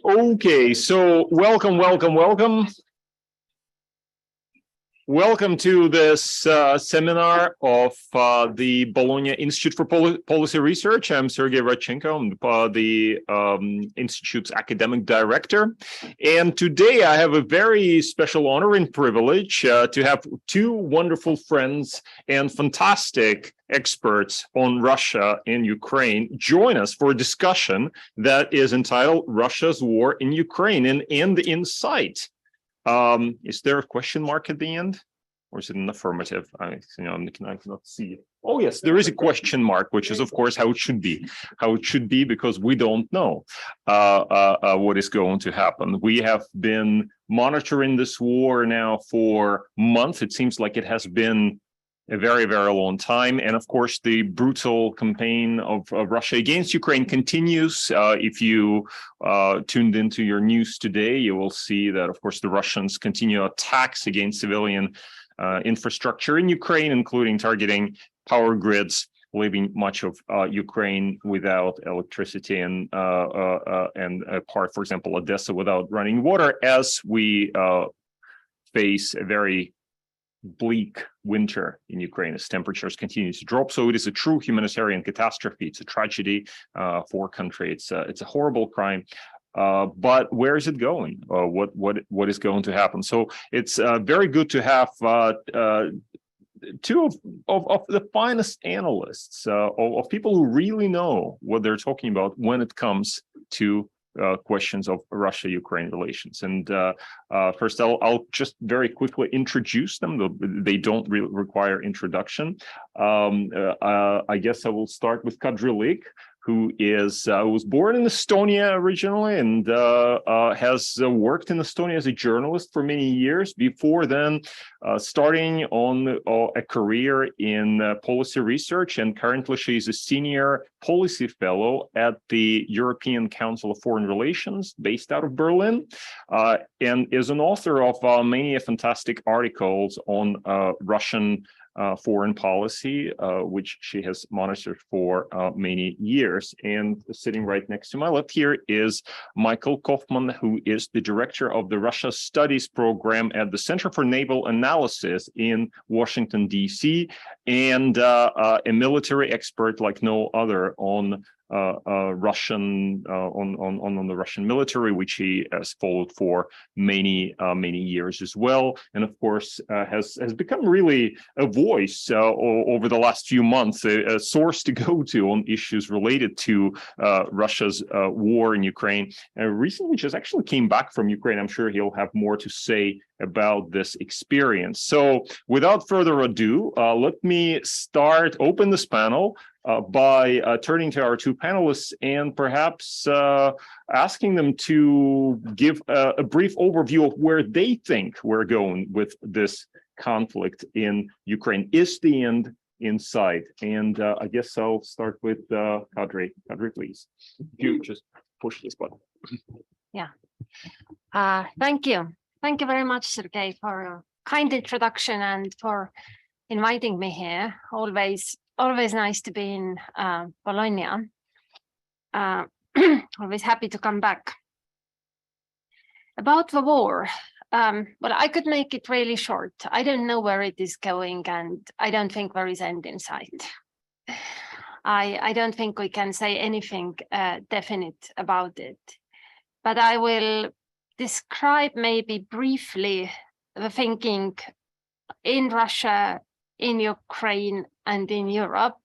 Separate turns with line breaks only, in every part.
Okay, so welcome. Welcome to this seminar of the Bologna Institute for Policy Research. I'm Sergey Radchenko. I'm the Institute's academic director. And today I have a very special honor and privilege to have two wonderful friends and fantastic experts on Russia and Ukraine join us for a discussion that is entitled Russia's War in Ukraine and End in Sight. Is there a question mark at the end, or is it an affirmative? I cannot see it. Oh yes, there is a question mark, which is of course how it should be, because we don't know what is going to happen. We have been monitoring this war now for months. It seems like it has been a very, very long time. And of course, the brutal campaign of Russia against Ukraine continues. If you tuned into your news today, you will see that, of course, the Russians continue attacks against civilian infrastructure in Ukraine, including targeting power grids, leaving much of Ukraine without electricity and a part, for example, Odessa without running water, as we face a very bleak winter in Ukraine as temperatures continue to drop. So it is a true humanitarian catastrophe. It's a tragedy for a country. It's a horrible crime. But where is it going? What is going to happen? So it's very good to have two of the finest analysts, of people who really know what they're talking about when it comes to questions of Russia-Ukraine relations. And first, I'll just very quickly introduce them. They don't really require introduction. I guess I will start with Kadri Liik, who was born in Estonia originally and has worked in Estonia as a journalist for many years before then starting on a career in policy research. And currently she is a senior policy fellow at the European Council of Foreign Relations based out of Berlin, and is an author of many fantastic articles on Russian foreign policy, which she has monitored for many years. And sitting right next to my left here is Michael Kofman, who is the director of the Russia Studies program at the Center for Naval Analysis in Washington, D.C., and a military expert like no other on Russian on the Russian military, which he has followed for many years as well, and of course has become really a voice over the last few months, a source to go to on issues related to Russia's war in Ukraine. Recently, just actually came back from Ukraine. I'm sure he'll have more to say about this experience. So, without further ado, let me open this panel by turning to our two panelists and perhaps asking them to give a brief overview of where they think we're going with this conflict in Ukraine. Is the end in sight? And I guess I'll start with Kadri. Kadri, please. If you just push this button.
Yeah. Thank you. Thank you very much, Sergey, for a kind introduction and for inviting me here. Always nice to be in Bologna. Always happy to come back. About the war, well, I could make it really short. I don't know where it is going, and I don't think there is end in sight. I don't think we can say anything definite about it, but I will describe maybe briefly the thinking in Russia, in Ukraine, and in Europe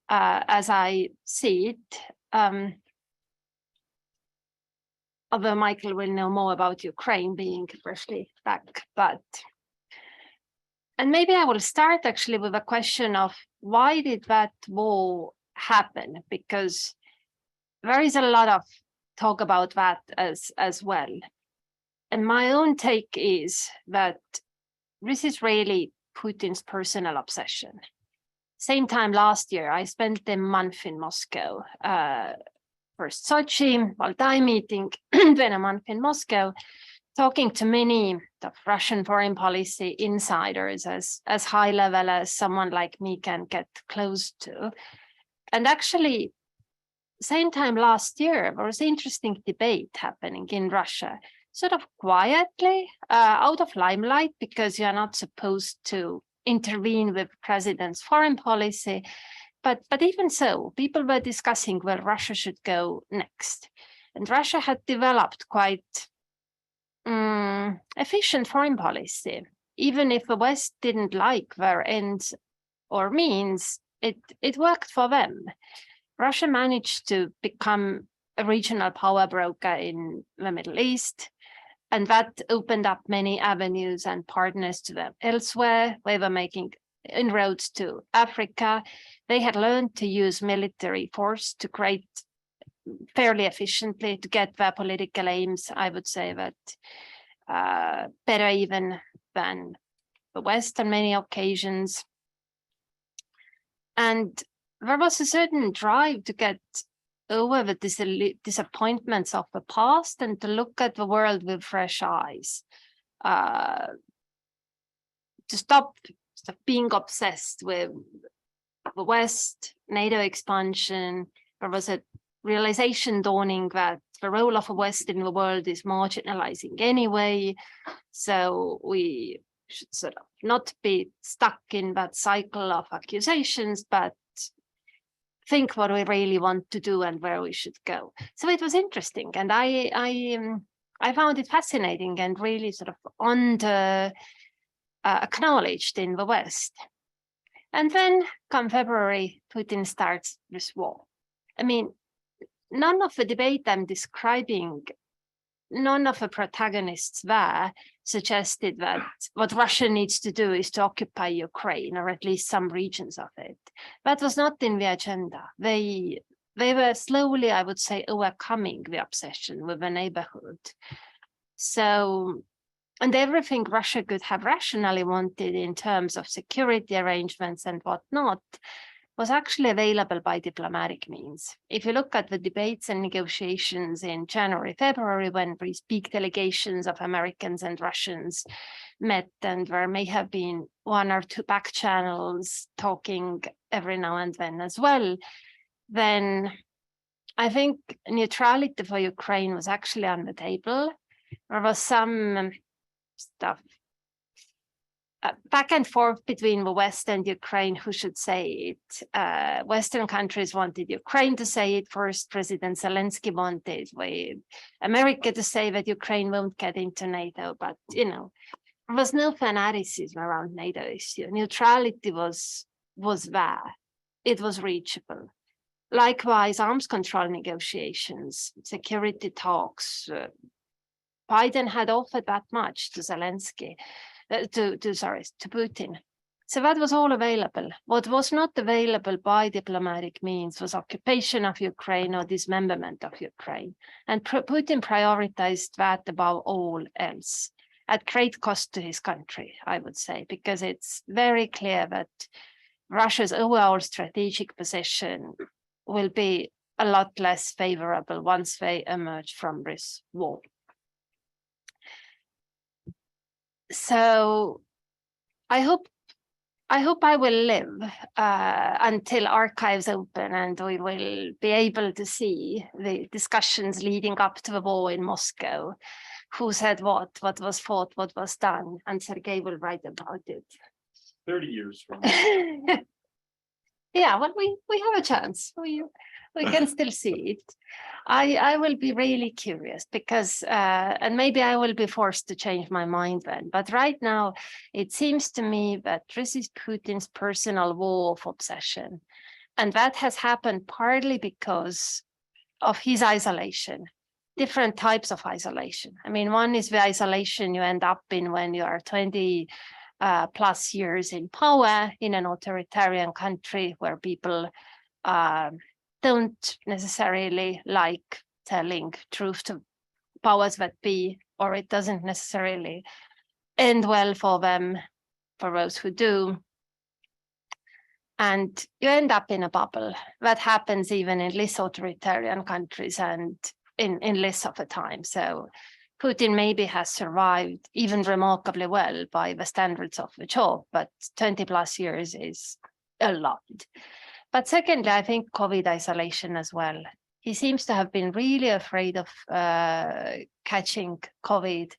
as I see it. Although Michael will know more about Ukraine being freshly back, and maybe I will start actually with a question of why did that war happen? Because there is a lot of talk about that as well. And my own take is that this is really Putin's personal obsession. Same time last year, I spent a month in Moscow. First Sochi, Valdai meeting, then a month in Moscow, talking to many of Russian foreign policy insiders as high level as someone like me can get close to. And actually, same time last year, there was an interesting debate happening in Russia, sort of quietly, out of limelight, because you're not supposed to intervene with president's foreign policy. But even so, people were discussing where Russia should go next. And Russia had developed quite efficient foreign policy. Even if the West didn't like their ends or means, it worked for them. Russia managed to become a regional power broker in the Middle East, and that opened up many avenues and partners to them elsewhere. They were making inroads to Africa. They had learned to use military force to create fairly efficiently to get their political aims. I would say that better even than the West on many occasions. And there was a certain drive to get over the disappointments of the past and to look at the world with fresh eyes, to stop being obsessed with the West, NATO expansion. There was a realization dawning that the role of the West in the world is marginalizing anyway. So we should sort of not be stuck in that cycle of accusations, but think what we really want to do and where we should go. So it was interesting, and I found it fascinating and really sort of acknowledged in the West. And then come February, Putin starts this war. I mean, none of the debate I'm describing, none of the protagonists there suggested that what Russia needs to do is to occupy Ukraine, or at least some regions of it. That was not in the agenda. They were slowly, I would say, overcoming the obsession with the neighborhood. So, and everything Russia could have rationally wanted in terms of security arrangements and whatnot was actually available by diplomatic means. If you look at the debates and negotiations in January, February, when these big delegations of Americans and Russians met, and there may have been one or two back channels talking every now and then as well, then I think neutrality for Ukraine was actually on the table. There was some stuff back and forth between the West and Ukraine, who should say it. Western countries wanted Ukraine to say it first. President Zelensky wanted America to say that Ukraine won't get into NATO, but there was no fanaticism around NATO issue. Neutrality was there. It was reachable. Likewise, arms control negotiations, security talks. Biden had offered that much to Zelensky. To Putin. So that was all available. What was not available by diplomatic means was occupation of Ukraine or dismemberment of Ukraine. And Putin prioritized that above all else, at great cost to his country, I would say, because it's very clear that Russia's overall strategic position will be a lot less favorable once they emerge from this war. So I hope I will live until archives open and we will be able to see the discussions leading up to the war in Moscow. Who said what was fought, what was done, and Sergei will write about it.
30 years from now.
Yeah, well, we have a chance. We can still see it. I will be really curious because, and maybe I will be forced to change my mind then. But right now, it seems to me that this is Putin's personal war of obsession. And that has happened partly because of his isolation, different types of isolation. I mean, one is the isolation you end up in when you are 20 plus years in power in an authoritarian country where people don't necessarily like telling truth to powers that be, or it doesn't necessarily end well for them, for those who do. And you end up in a bubble. That happens even in less authoritarian countries and in less of a time. So Putin maybe has survived even remarkably well by the standards of the job, but 20 plus years is a lot. But secondly, I think COVID isolation as well. he seems to have been really afraid of catching COVID,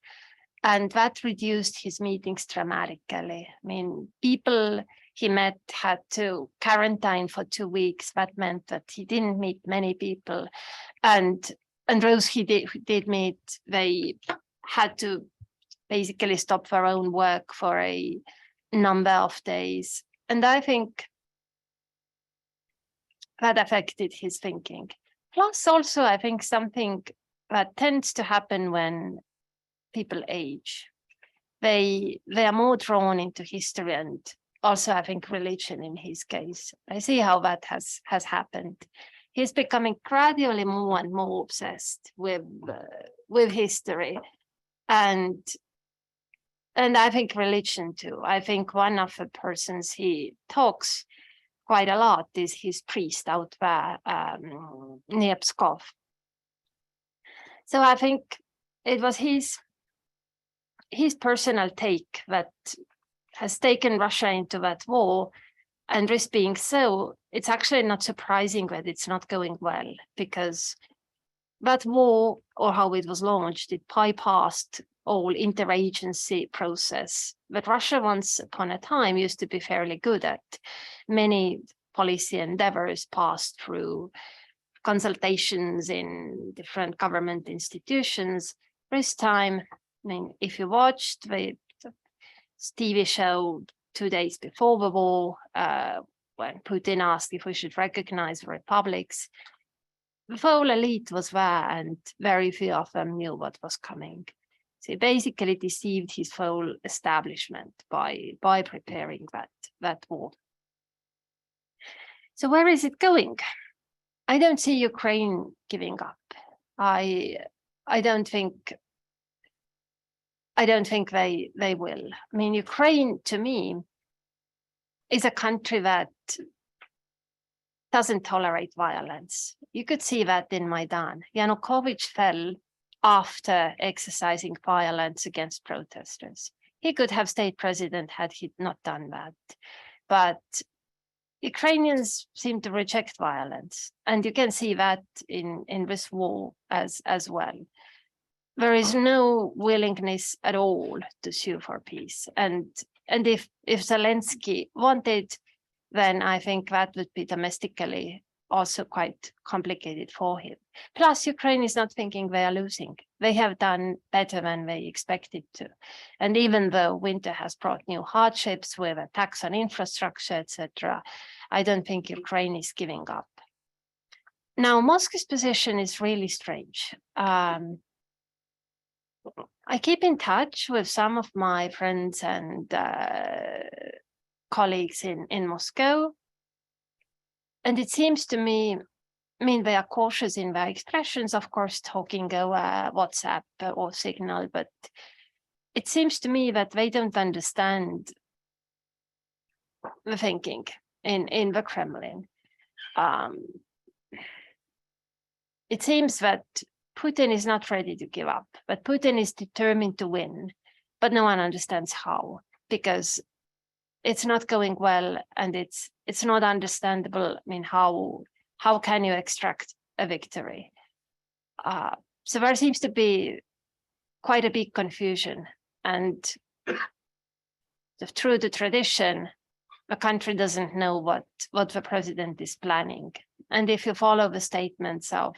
and that reduced his meetings dramatically. I mean, people he met had to quarantine for 2 weeks. That meant that he didn't meet many people, and those he did meet, they had to basically stop their own work for a number of days. And I think that affected his thinking. Plus also, I think something that tends to happen when people age, they are more drawn into history, and also I think religion in his case. I see how that has happened. He's becoming gradually more and more obsessed with history, and I think religion too. I think one of the persons he talks quite a lot is his priest out there near Pskov. So I think it was his personal take that has taken Russia into that war. And this being so, it's actually not surprising that it's not going well, because that war, or how it was launched, it bypassed all interagency process that Russia once upon a time used to be fairly good at. Many policy endeavors passed through consultations in different government institutions. This time, I mean, if you watched the TV show 2 days before the war, when Putin asked if we should recognize the republics, the whole elite was there and very few of them knew what was coming. So he basically deceived his whole establishment by preparing that war. So where is it going? I don't see Ukraine giving up. I don't think they will. I mean, Ukraine to me is a country that doesn't tolerate violence. You could see that in Maidan. Yanukovych fell after exercising violence against protesters. He could have stayed president had he not done that. But Ukrainians seem to reject violence. And you can see that in this war as well. There is no willingness at all to sue for peace. And if Zelensky wanted, then I think that would be domestically also quite complicated for him. Plus, Ukraine is not thinking they are losing. They have done better than they expected to. And even though winter has brought new hardships with attacks on infrastructure, etc., I don't think Ukraine is giving up. Now, Moscow's position is really strange. I keep in touch with some of my friends and colleagues in Moscow. And it seems to me, I mean, they are cautious in their expressions, of course, talking over WhatsApp or Signal, but it seems to me that they don't understand the thinking in the Kremlin. It seems that Putin is not ready to give up, but Putin is determined to win, but no one understands how, because it's not going well, and it's not understandable. I mean, how can you extract a victory? So there seems to be quite a big confusion, and through the tradition, the country doesn't know what the president is planning. And if you follow the statements of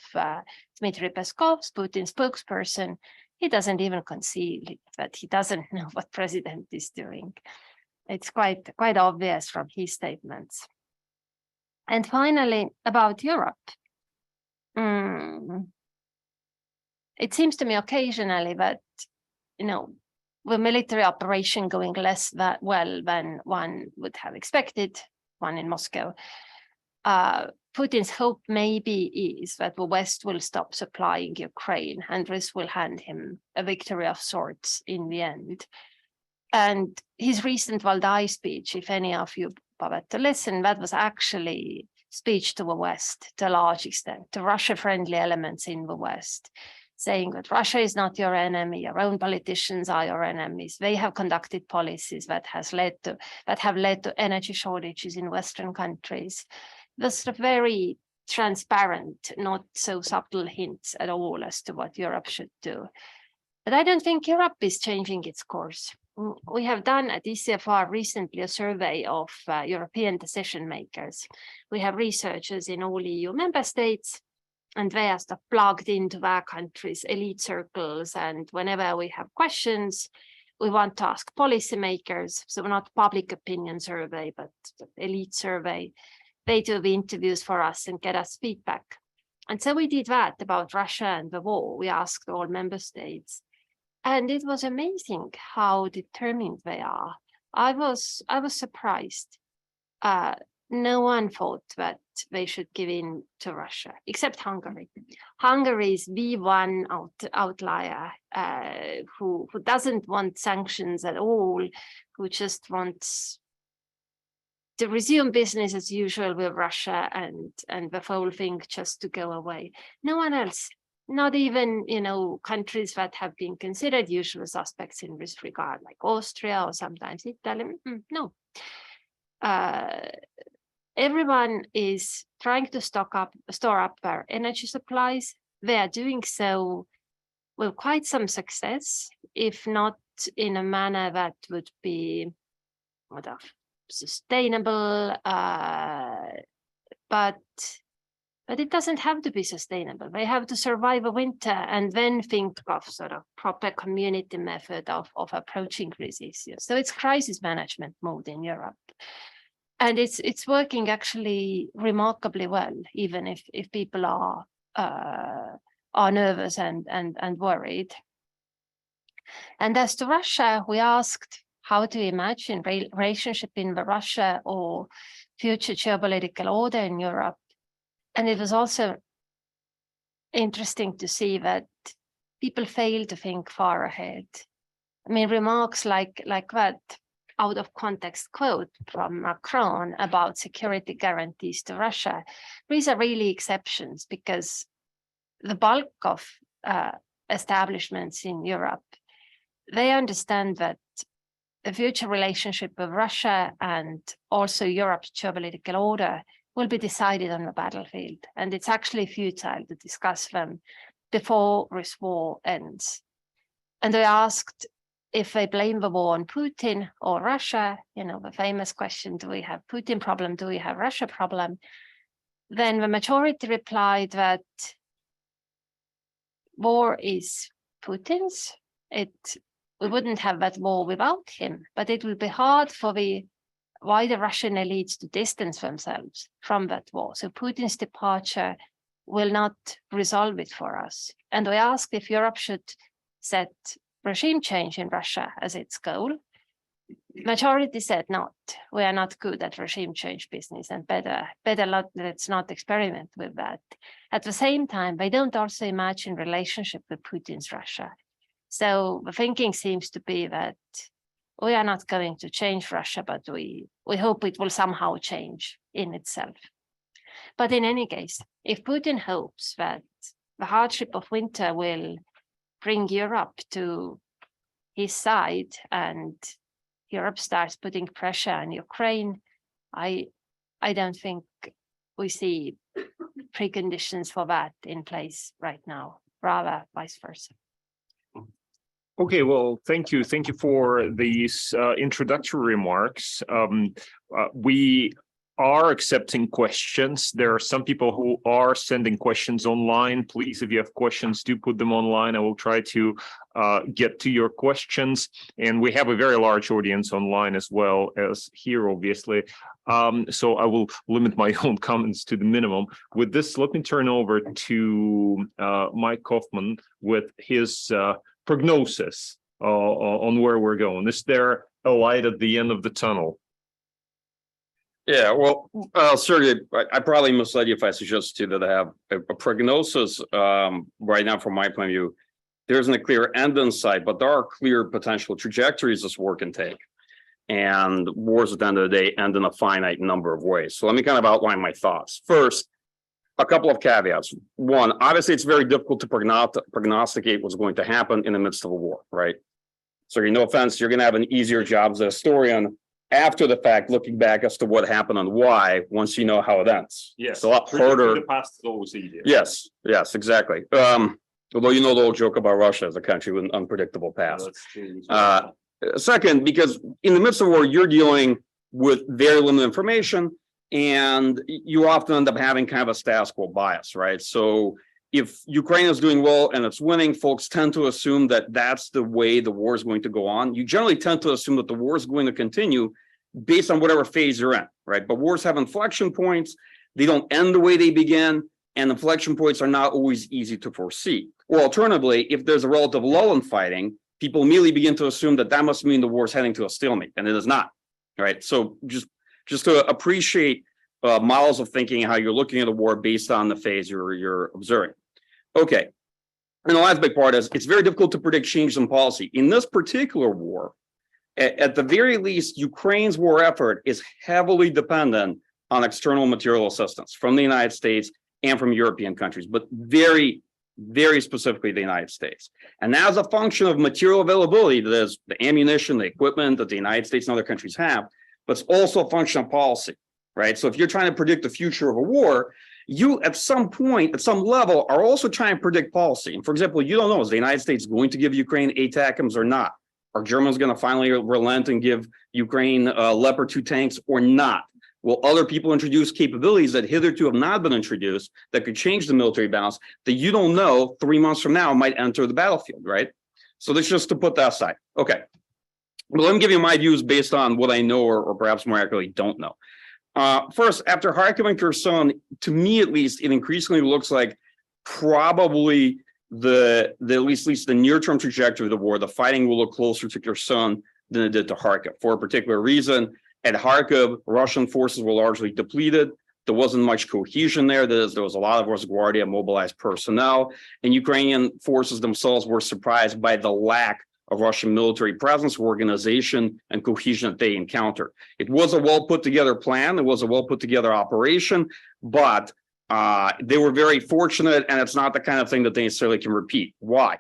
Dmitry Peskov, Putin's spokesperson, he doesn't even concede that he doesn't know what president is doing. It's quite obvious from his statements. And finally, about Europe. It seems to me occasionally that, the military operation going less that well than one would have expected, one in Moscow. Putin's hope maybe is that the West will stop supplying Ukraine, and this will hand him a victory of sorts in the end. And his recent Valdai speech, if any of you bothered to listen, that was actually speech to the West to a large extent, to Russia-friendly elements in the West, saying that Russia is not your enemy, your own politicians are your enemies. They have conducted policies that have led to energy shortages in Western countries. This very transparent, not so subtle hints at all as to what Europe should do. But I don't think Europe is changing its course. We have done at ECFR recently a survey of European decision makers. We have researchers in all EU member states, and they are stuff plugged into their countries' elite circles. And whenever we have questions, we want to ask policymakers. So not public opinion survey, but elite survey. They do the interviews for us and get us feedback. And so we did that about Russia and the war. We asked all member states. And it was amazing how determined they are. I was surprised. No one thought that they should give in to Russia, except Hungary. Hungary is the one outlier who doesn't want sanctions at all, who just wants to resume business as usual with Russia and the whole thing just to go away. No one else. Not even, countries that have been considered usual suspects in this regard, like Austria or sometimes Italy. No. Everyone is trying to store up their energy supplies. They are doing so with quite some success, if not in a manner that would be sustainable, but it doesn't have to be sustainable. They have to survive a winter and then think of sort of proper community method of approaching these issues. So it's crisis management mode in Europe. And it's working actually remarkably well, even if people are nervous and worried. And as to Russia, we asked how to imagine relationship in the Russia or future geopolitical order in Europe. And it was also interesting to see that people fail to think far ahead. I mean, remarks like that out of context quote from Macron about security guarantees to Russia, these are really exceptions, because the bulk of establishments in Europe, they understand that the future relationship with Russia and also Europe's geopolitical order will be decided on the battlefield. And it's actually futile to discuss them before this war ends. And they asked if they blame the war on Putin or Russia, the famous question, do we have Putin problem? Do we have Russia problem? Then the majority replied that war is Putin's. We wouldn't have that war without him, but it will be hard for the wider Russian elites to distance themselves from that war. So Putin's departure will not resolve it for us. And we asked if Europe should set regime change in Russia as its goal. Majority said not. We are not good at regime change business, and better let's not experiment with that. At the same time, they don't also imagine relationship with Putin's Russia. So the thinking seems to be that we are not going to change Russia, but we hope it will somehow change in itself. But in any case, if Putin hopes that the hardship of winter will bring Europe to his side and Europe starts putting pressure on Ukraine, I don't think we see preconditions for that in place right now, rather vice versa.
Okay, well, thank you. Thank you for these introductory remarks. We are accepting questions. There are some people who are sending questions online. Please, if you have questions, do put them online. I will try to get to your questions. And we have a very large audience online as well as here, obviously. So I will limit my own comments to the minimum. With this, let me turn over to Mike Kofman with his prognosis on where we're going. Is there a light at the end of the tunnel?
Yeah, well, Sergey, I probably misled you if I suggest to you that I have a prognosis right now from my point of view. There isn't a clear end in sight, but there are clear potential trajectories this war can take. And wars at the end of the day end in a finite number of ways. So let me kind of outline my thoughts. First, a couple of caveats. One, obviously, it's very difficult to prognosticate what's going to happen in the midst of a war, right? So, no offense, you're going to have an easier job as a historian after the fact, looking back as to what happened and why, once you know how it ends.
Yes.
It's a lot harder.
The past is always easier.
Yes, exactly. Although you know the old joke about Russia as a country with an unpredictable past.
That's true.
Second, because in the midst of war, you're dealing with very limited information, and you often end up having kind of a status quo bias, right? So if Ukraine is doing well and it's winning, folks tend to assume that that's the way the war is going to go on. You generally tend to assume that the war is going to continue based on whatever phase you're in, right? But wars have inflection points. They don't end the way they begin, and inflection points are not always easy to foresee. Or alternatively, if there's a relative lull in fighting, people immediately begin to assume that that must mean the war is heading to a stalemate, and it is not, right? So just to appreciate models of thinking, how you're looking at a war based on the phase you're observing. Okay, and the last big part is it's very difficult to predict changes in policy. In this particular war, at the very least, Ukraine's war effort is heavily dependent on external material assistance from the United States and from European countries, but very, very specifically the United States. And as a function of material availability, there's the ammunition, the equipment that the United States and other countries have, but it's also a function of policy, right? So if you're trying to predict the future of a war, you at some point, at some level, are also trying to predict policy. And for example, you don't know, is the United States going to give Ukraine ATACMS or not? Are Germans going to finally relent and give Ukraine Leopard 2 tanks or not? Will other people introduce capabilities that hitherto have not been introduced that could change the military balance that you don't know 3 months from now might enter the battlefield, right? So that's just to put that aside. Okay. Well, let me give you my views based on what I know or perhaps more accurately don't know. First, after Kharkiv and Kherson, to me at least, it increasingly looks like probably at least the near-term trajectory of the war, the fighting will look closer to Kherson than it did to Kharkiv for a particular reason. At Kharkiv, Russian forces were largely depleted. There wasn't much cohesion there. There was a lot of Rosguardia mobilized personnel, and Ukrainian forces themselves were surprised by the lack of Russian military presence, organization, and cohesion that they encountered. It was a well put together plan. It was a well put together operation, but they were very fortunate, and it's not the kind of thing that they necessarily can repeat. Why?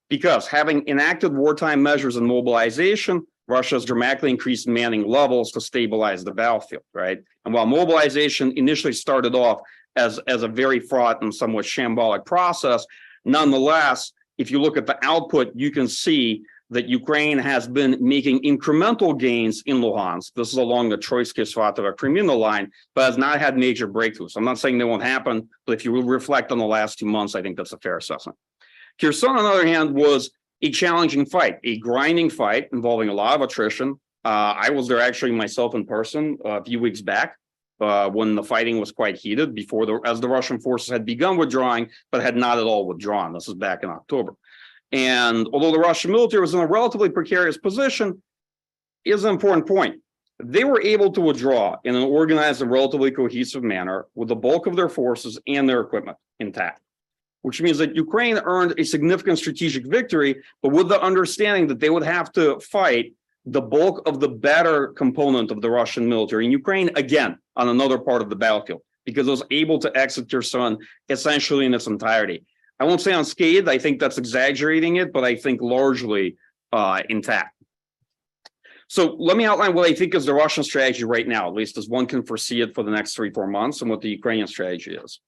Because having enacted wartime measures and mobilization, Russia has dramatically increased manning levels to stabilize the battlefield, right? And while mobilization initially started off as a very fraught and somewhat shambolic process, nonetheless, if you look at the output, you can see that Ukraine has been making incremental gains in Luhansk. This is along the Troitsky-Svatova-Kreminna line, but has not had major breakthroughs. I'm not saying they won't happen, but if you will reflect on the last 2 months, I think that's a fair assessment. Kherson, on the other hand, was a challenging fight, a grinding fight involving a lot of attrition. I was there actually myself in person a few weeks back when the fighting was quite heated as the Russian forces had begun withdrawing, but had not at all withdrawn. This was back in October. And although the Russian military was in a relatively precarious position, is an important point. They were able to withdraw in an organized and relatively cohesive manner with the bulk of their forces and their equipment intact, which means that Ukraine earned a significant strategic victory, but with the understanding that they would have to fight the bulk of the better component of the Russian military in Ukraine, again, on another part of the battlefield, because it was able to exit Kherson essentially in its entirety. I won't say unscathed, I think that's exaggerating it, but I think largely intact. So let me outline what I think is the Russian strategy right now, at least as one can foresee it for the next 3-4 months, and what the Ukrainian strategy is.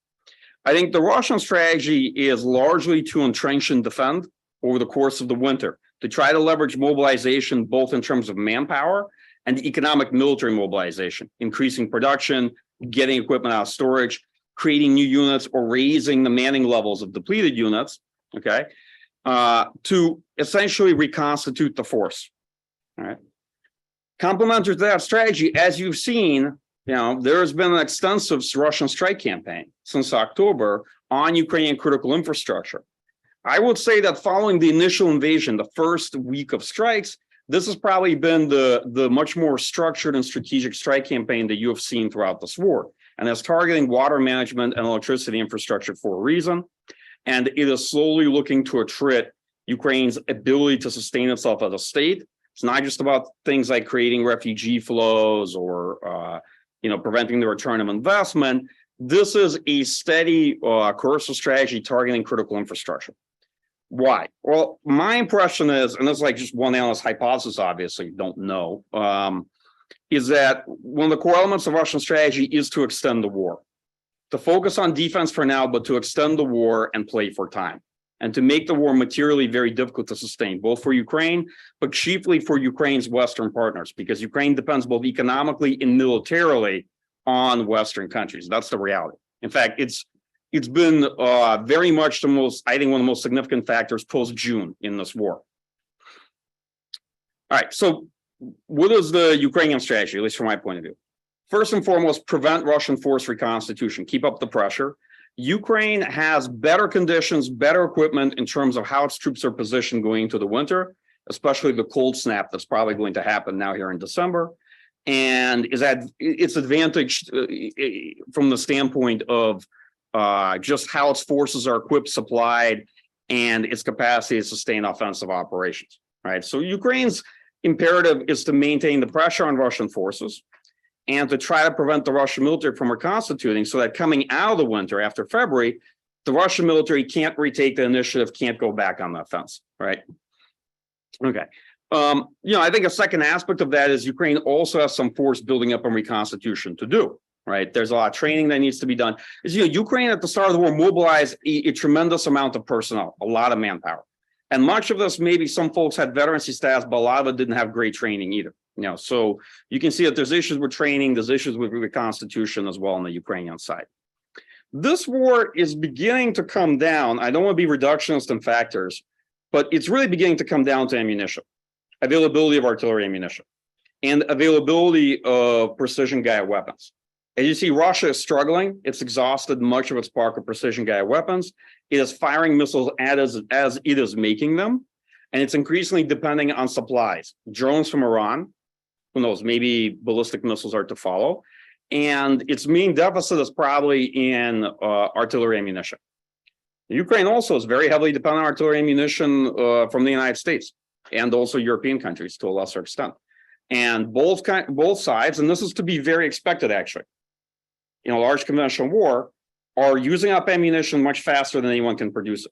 I think the Russian strategy is largely to entrench and defend over the course of the winter, to try to leverage mobilization both in terms of manpower and economic military mobilization, increasing production, getting equipment out of storage, creating new units, or raising the manning levels of depleted units, okay, to essentially reconstitute the force. All right. Complementary to that strategy, as you've seen, there has been an extensive Russian strike campaign since October on Ukrainian critical infrastructure. I would say that following the initial invasion, the first week of strikes, this has probably been the much more structured and strategic strike campaign that you have seen throughout this war. And it's targeting water management and electricity infrastructure for a reason. And it is slowly looking to attrit Ukraine's ability to sustain itself as a state. It's not just about things like creating refugee flows or preventing the return of investment. This is a steady course strategy targeting critical infrastructure. Why? Well, my impression is, and this is like just one analyst hypothesis, obviously, don't know. is that one of the core elements of Russian strategy is to extend the war, to focus on defense for now, but to extend the war and play for time, and to make the war materially very difficult to sustain, both for Ukraine, but chiefly for Ukraine's Western partners, because Ukraine depends both economically and militarily on Western countries. That's the reality. In fact, it's been very much the most, I think, one of the most significant factors post-June in this war. All right, so what is the Ukrainian strategy, at least from my point of view? First and foremost, prevent Russian force reconstitution, keep up the pressure. Ukraine has better conditions, better equipment in terms of how its troops are positioned going into the winter, especially the cold snap that's probably going to happen now here in December, and is at its advantage from the standpoint of just how its forces are equipped, supplied, and its capacity to sustain offensive operations, right? So Ukraine's imperative is to maintain the pressure on Russian forces and to try to prevent the Russian military from reconstituting, so that coming out of the winter after February, the Russian military can't retake the initiative, can't go back on the offense, right? Okay. I think a second aspect of that is Ukraine also has some force building up and reconstitution to do, right? There's a lot of training that needs to be done. Ukraine at the start of the war mobilized a tremendous amount of personnel, a lot of manpower. And much of this, maybe some folks had veterancy status, but a lot of it didn't have great training either. So you can see that there's issues with training, there's issues with reconstitution as well on the Ukrainian side. This war is beginning to come down. I don't want to be reductionist in factors, but it's really beginning to come down to ammunition, availability of artillery ammunition, and availability of precision-guided weapons. As you see, Russia is struggling. It's exhausted much of its park of precision-guided weapons. It is firing missiles as it is making them, and it's increasingly depending on supplies. Drones from Iran, who knows, maybe ballistic missiles are to follow, and its main deficit is probably in artillery ammunition. Ukraine also is very heavily dependent on artillery ammunition from the United States and also European countries to a lesser extent. And both sides, and this is to be very expected actually, in a large conventional war, are using up ammunition much faster than anyone can produce it.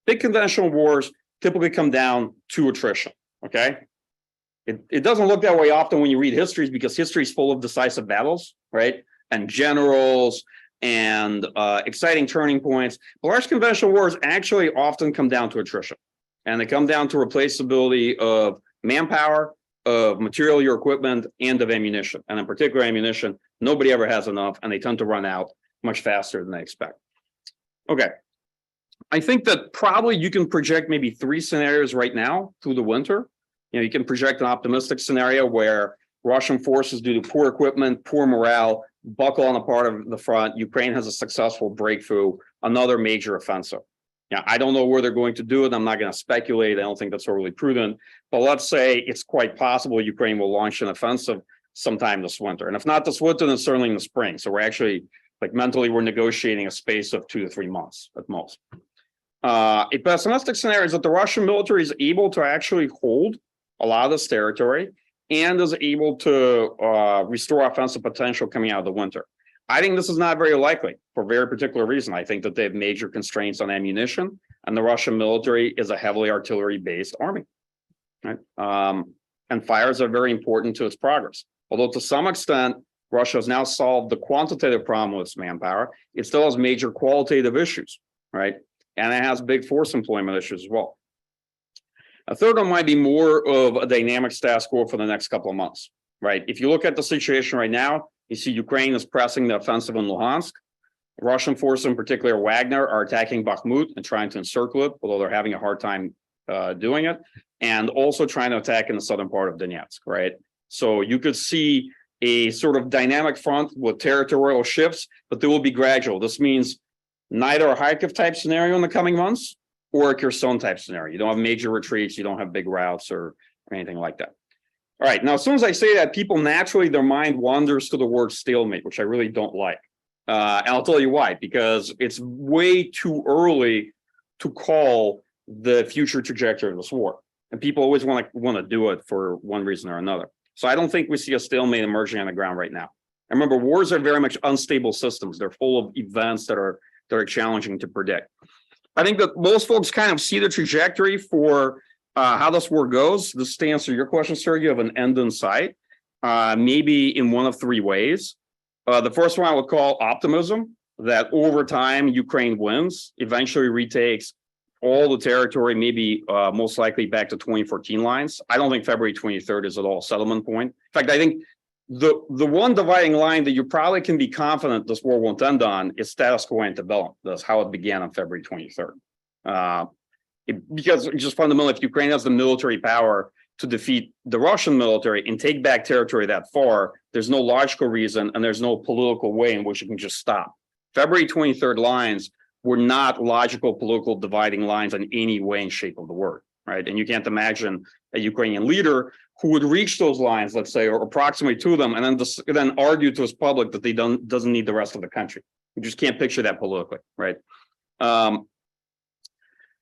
Big conventional wars typically come down to attrition, okay? It doesn't look that way often when you read histories, because history is full of decisive battles, right? And generals and exciting turning points. But large conventional wars actually often come down to attrition. And they come down to replaceability of manpower, of material or equipment, and of ammunition. And in particular ammunition, nobody ever has enough, and they tend to run out much faster than they expect. Okay. I think that probably you can project maybe 3 scenarios right now through the winter. You can project an optimistic scenario where Russian forces, due to poor equipment, poor morale, buckle on a part of the front. Ukraine has a successful breakthrough, another major offensive. I don't know where they're going to do it. I'm not going to speculate. I don't think that's overly prudent. But let's say it's quite possible Ukraine will launch an offensive sometime this winter. And if not this winter, then certainly in the spring. So we're actually, mentally, we're negotiating a space of 2 to 3 months at most. A pessimistic scenario is that the Russian military is able to actually hold a lot of this territory and is able to restore offensive potential coming out of the winter. I think this is not very likely for a very particular reason. I think that they have major constraints on ammunition, and the Russian military is a heavily artillery-based army, right? And fires are very important to its progress. Although to some extent, Russia has now solved the quantitative problem with its manpower, it still has major qualitative issues, right? And it has big force employment issues as well. A third one might be more of a dynamic status quo for the next couple of months, right? If you look at the situation right now, you see Ukraine is pressing the offensive in Luhansk. Russian forces, in particular Wagner, are attacking Bakhmut and trying to encircle it, although they're having a hard time doing it, and also trying to attack in the southern part of Donetsk, right? So you could see a sort of dynamic front with territorial shifts, but they will be gradual. This means neither a Kharkiv type scenario in the coming months or a Kherson type scenario. You don't have major retreats, you don't have big routes or anything like that. All right, now as soon as I say that, people naturally, their mind wanders to the word stalemate, which I really don't like. And I'll tell you why, because it's way too early to call the future trajectory of this war. And people always want to do it for one reason or another. So I don't think we see a stalemate emerging on the ground right now. And remember, wars are very much unstable systems. They're full of events that are challenging to predict. I think that most folks kind of see the trajectory for how this war goes. This is to answer your question, Sergey, of an end in sight. maybe in one of three ways. The first one I would call optimism, that over time, Ukraine wins, eventually retakes all the territory, maybe most likely back to 2014 lines. I don't think February 23rd is at all a settlement point. In fact, I think the one dividing line that you probably can be confident this war won't end on is status quo antebellum. That's how it began on February 23rd. Because just fundamentally, if Ukraine has the military power to defeat the Russian military and take back territory that far, there's no logical reason and there's no political way in which it can just stop. February 23rd lines were not logical political dividing lines in any way and shape of the word, right? And you can't imagine a Ukrainian leader who would reach those lines, let's say, or approximate to them, and then argue to his public that they doesn't need the rest of the country. You just can't picture that politically, right? And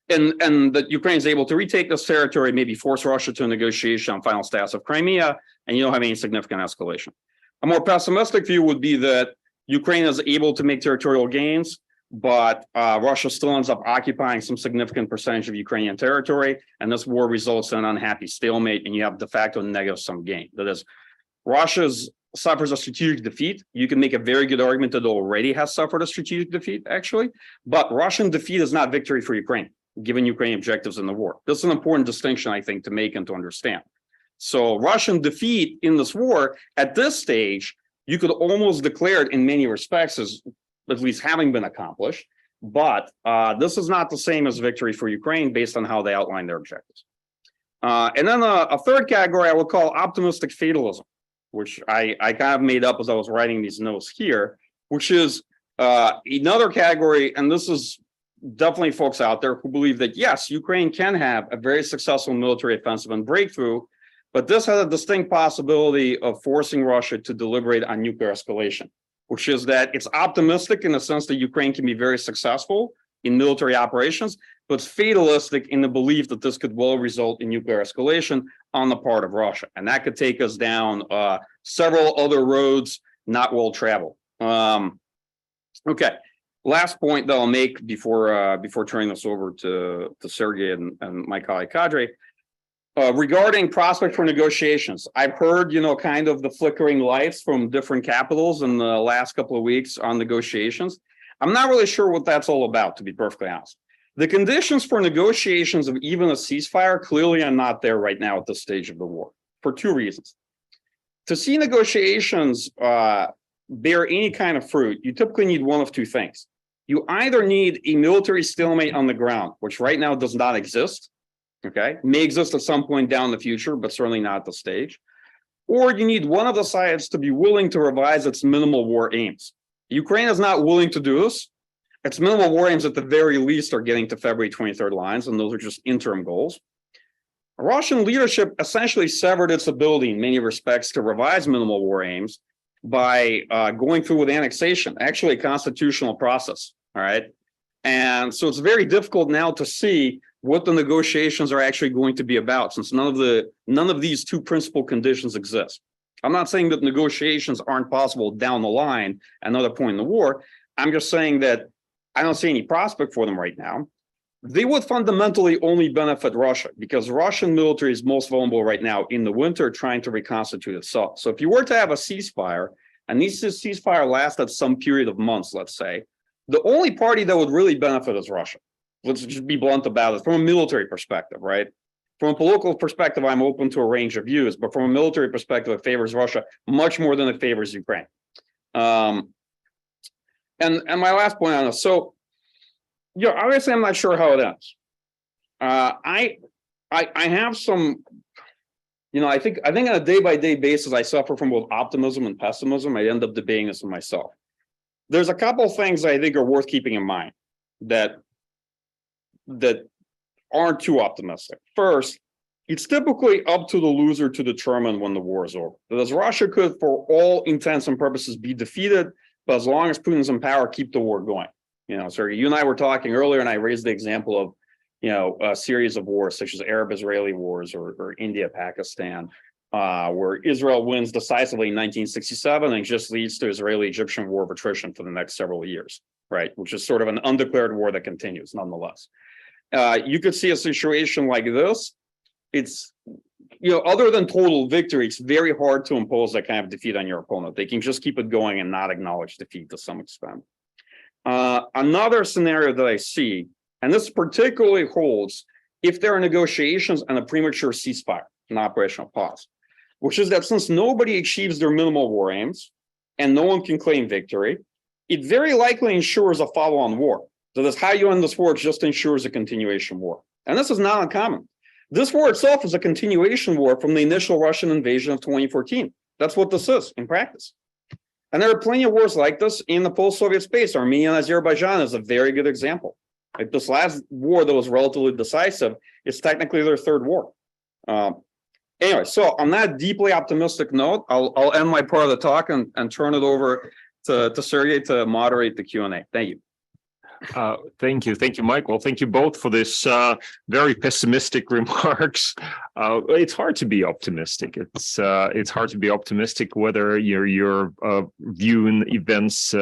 that Ukraine is able to retake this territory, maybe force Russia to a negotiation on final status of Crimea, and you don't have any significant escalation. A more pessimistic view would be that Ukraine is able to make territorial gains, but Russia still ends up occupying some significant percentage of Ukrainian territory, and this war results in an unhappy stalemate, and you have de facto negative sum gain. That is, Russia suffers a strategic defeat. You can make a very good argument that it already has suffered a strategic defeat, actually, but Russian defeat is not victory for Ukraine, given Ukrainian objectives in the war. This is an important distinction, I think, to make and to understand. So Russian defeat in this war, at this stage, you could almost declare it in many respects as at least having been accomplished, but this is not the same as victory for Ukraine based on how they outline their objectives. And then a third category I would call optimistic fatalism, which I kind of made up as I was writing these notes here, which is another category, and this is definitely folks out there who believe that, yes, Ukraine can have a very successful military offensive and breakthrough, but this has a distinct possibility of forcing Russia to deliberate on nuclear escalation, which is that it's optimistic in the sense that Ukraine can be very successful in military operations, but it's fatalistic in the belief that this could well result in nuclear escalation on the part of Russia. And that could take us down several other roads not well traveled. Okay, last point that I'll make before turning this over to Sergey and my colleague Kadri. Regarding prospect for negotiations, I've heard, kind of the flickering lights from different capitals in the last couple of weeks on negotiations. I'm not really sure what that's all about, to be perfectly honest. The conditions for negotiations of even a ceasefire clearly are not there right now at this stage of the war, for two reasons. To see negotiations bear any kind of fruit, you typically need one of two things. You either need a military stalemate on the ground, which right now does not exist, okay, may exist at some point down the future, but certainly not at the stage. Or you need one of the sides to be willing to revise its minimal war aims. Ukraine is not willing to do this. Its minimal war aims at the very least are getting to February 23rd lines, and those are just interim goals. Russian leadership essentially severed its ability in many respects to revise minimal war aims by going through with annexation, actually a constitutional process, all right? And so it's very difficult now to see what the negotiations are actually going to be about, since none of these two principal conditions exist. I'm not saying that negotiations aren't possible down the line, another point in the war. I'm just saying that I don't see any prospect for them right now. They would fundamentally only benefit Russia because Russian military is most vulnerable right now in the winter trying to reconstitute itself. So if you were to have a ceasefire, and this ceasefire lasted some period of months, let's say, the only party that would really benefit is Russia. Let's just be blunt about it from a military perspective, right? From a political perspective, I'm open to a range of views, but from a military perspective, it favors Russia much more than it favors Ukraine. And my last point on this, so, obviously I'm not sure how it ends. I have some, I think on a day-by-day basis, I suffer from both optimism and pessimism. I end up debating this with myself. There's a couple of things I think are worth keeping in mind that aren't too optimistic. First, it's typically up to the loser to determine when the war is over. Because Russia could, for all intents and purposes, be defeated, but as long as Putin's in power, keep the war going. Sergey, you and I were talking earlier, and I raised the example of, a series of wars, such as Arab-Israeli wars or India-Pakistan, where Israel wins decisively in 1967 and just leads to Israeli-Egyptian war of attrition for the next several years, right? Which is sort of an undeclared war that continues nonetheless. You could see a situation like this. It's, other than total victory, it's very hard to impose that kind of defeat on your opponent. They can just keep it going and not acknowledge defeat to some extent. Another scenario that I see, and this particularly holds if there are negotiations and a premature ceasefire, an operational pause, which is that since nobody achieves their minimal war aims and no one can claim victory, it very likely ensures a follow-on war. So that's how you end this war, it just ensures a continuation war. And this is not uncommon. This war itself is a continuation war from the initial Russian invasion of 2014. That's what this is in practice. And there are plenty of wars like this in the post-Soviet space. Armenia and Azerbaijan is a very good example. Like this last war that was relatively decisive, it's technically their third war. Anyway, so on that deeply optimistic note, I'll end my part of the talk and turn it over to Sergey to moderate the Q&A. Thank you.
Thank you, Mike. Well, thank you both for this very pessimistic remarks. It's hard to be optimistic. It's hard to be optimistic whether you're viewing events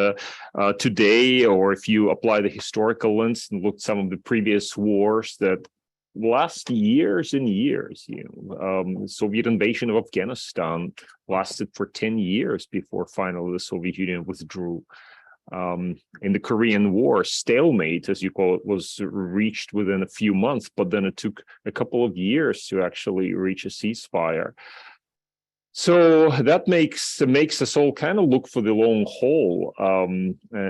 today, or if you apply the historical lens and look at some of the previous wars that last years and years. The Soviet invasion of Afghanistan lasted for 10 years before finally the Soviet Union withdrew. In the Korean War, stalemate, as you call it, was reached within a few months, but then it took a couple of years to actually reach a ceasefire. So that makes us all kind of look for the long haul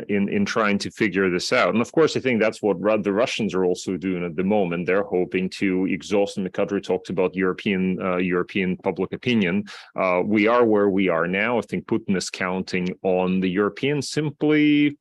in trying to figure this out. And of course, I think that's what the Russians are also doing at the moment. They're hoping to exhaust, and Kadri talked about European public opinion. We are where we are now. I think Putin is counting on the Europeans simply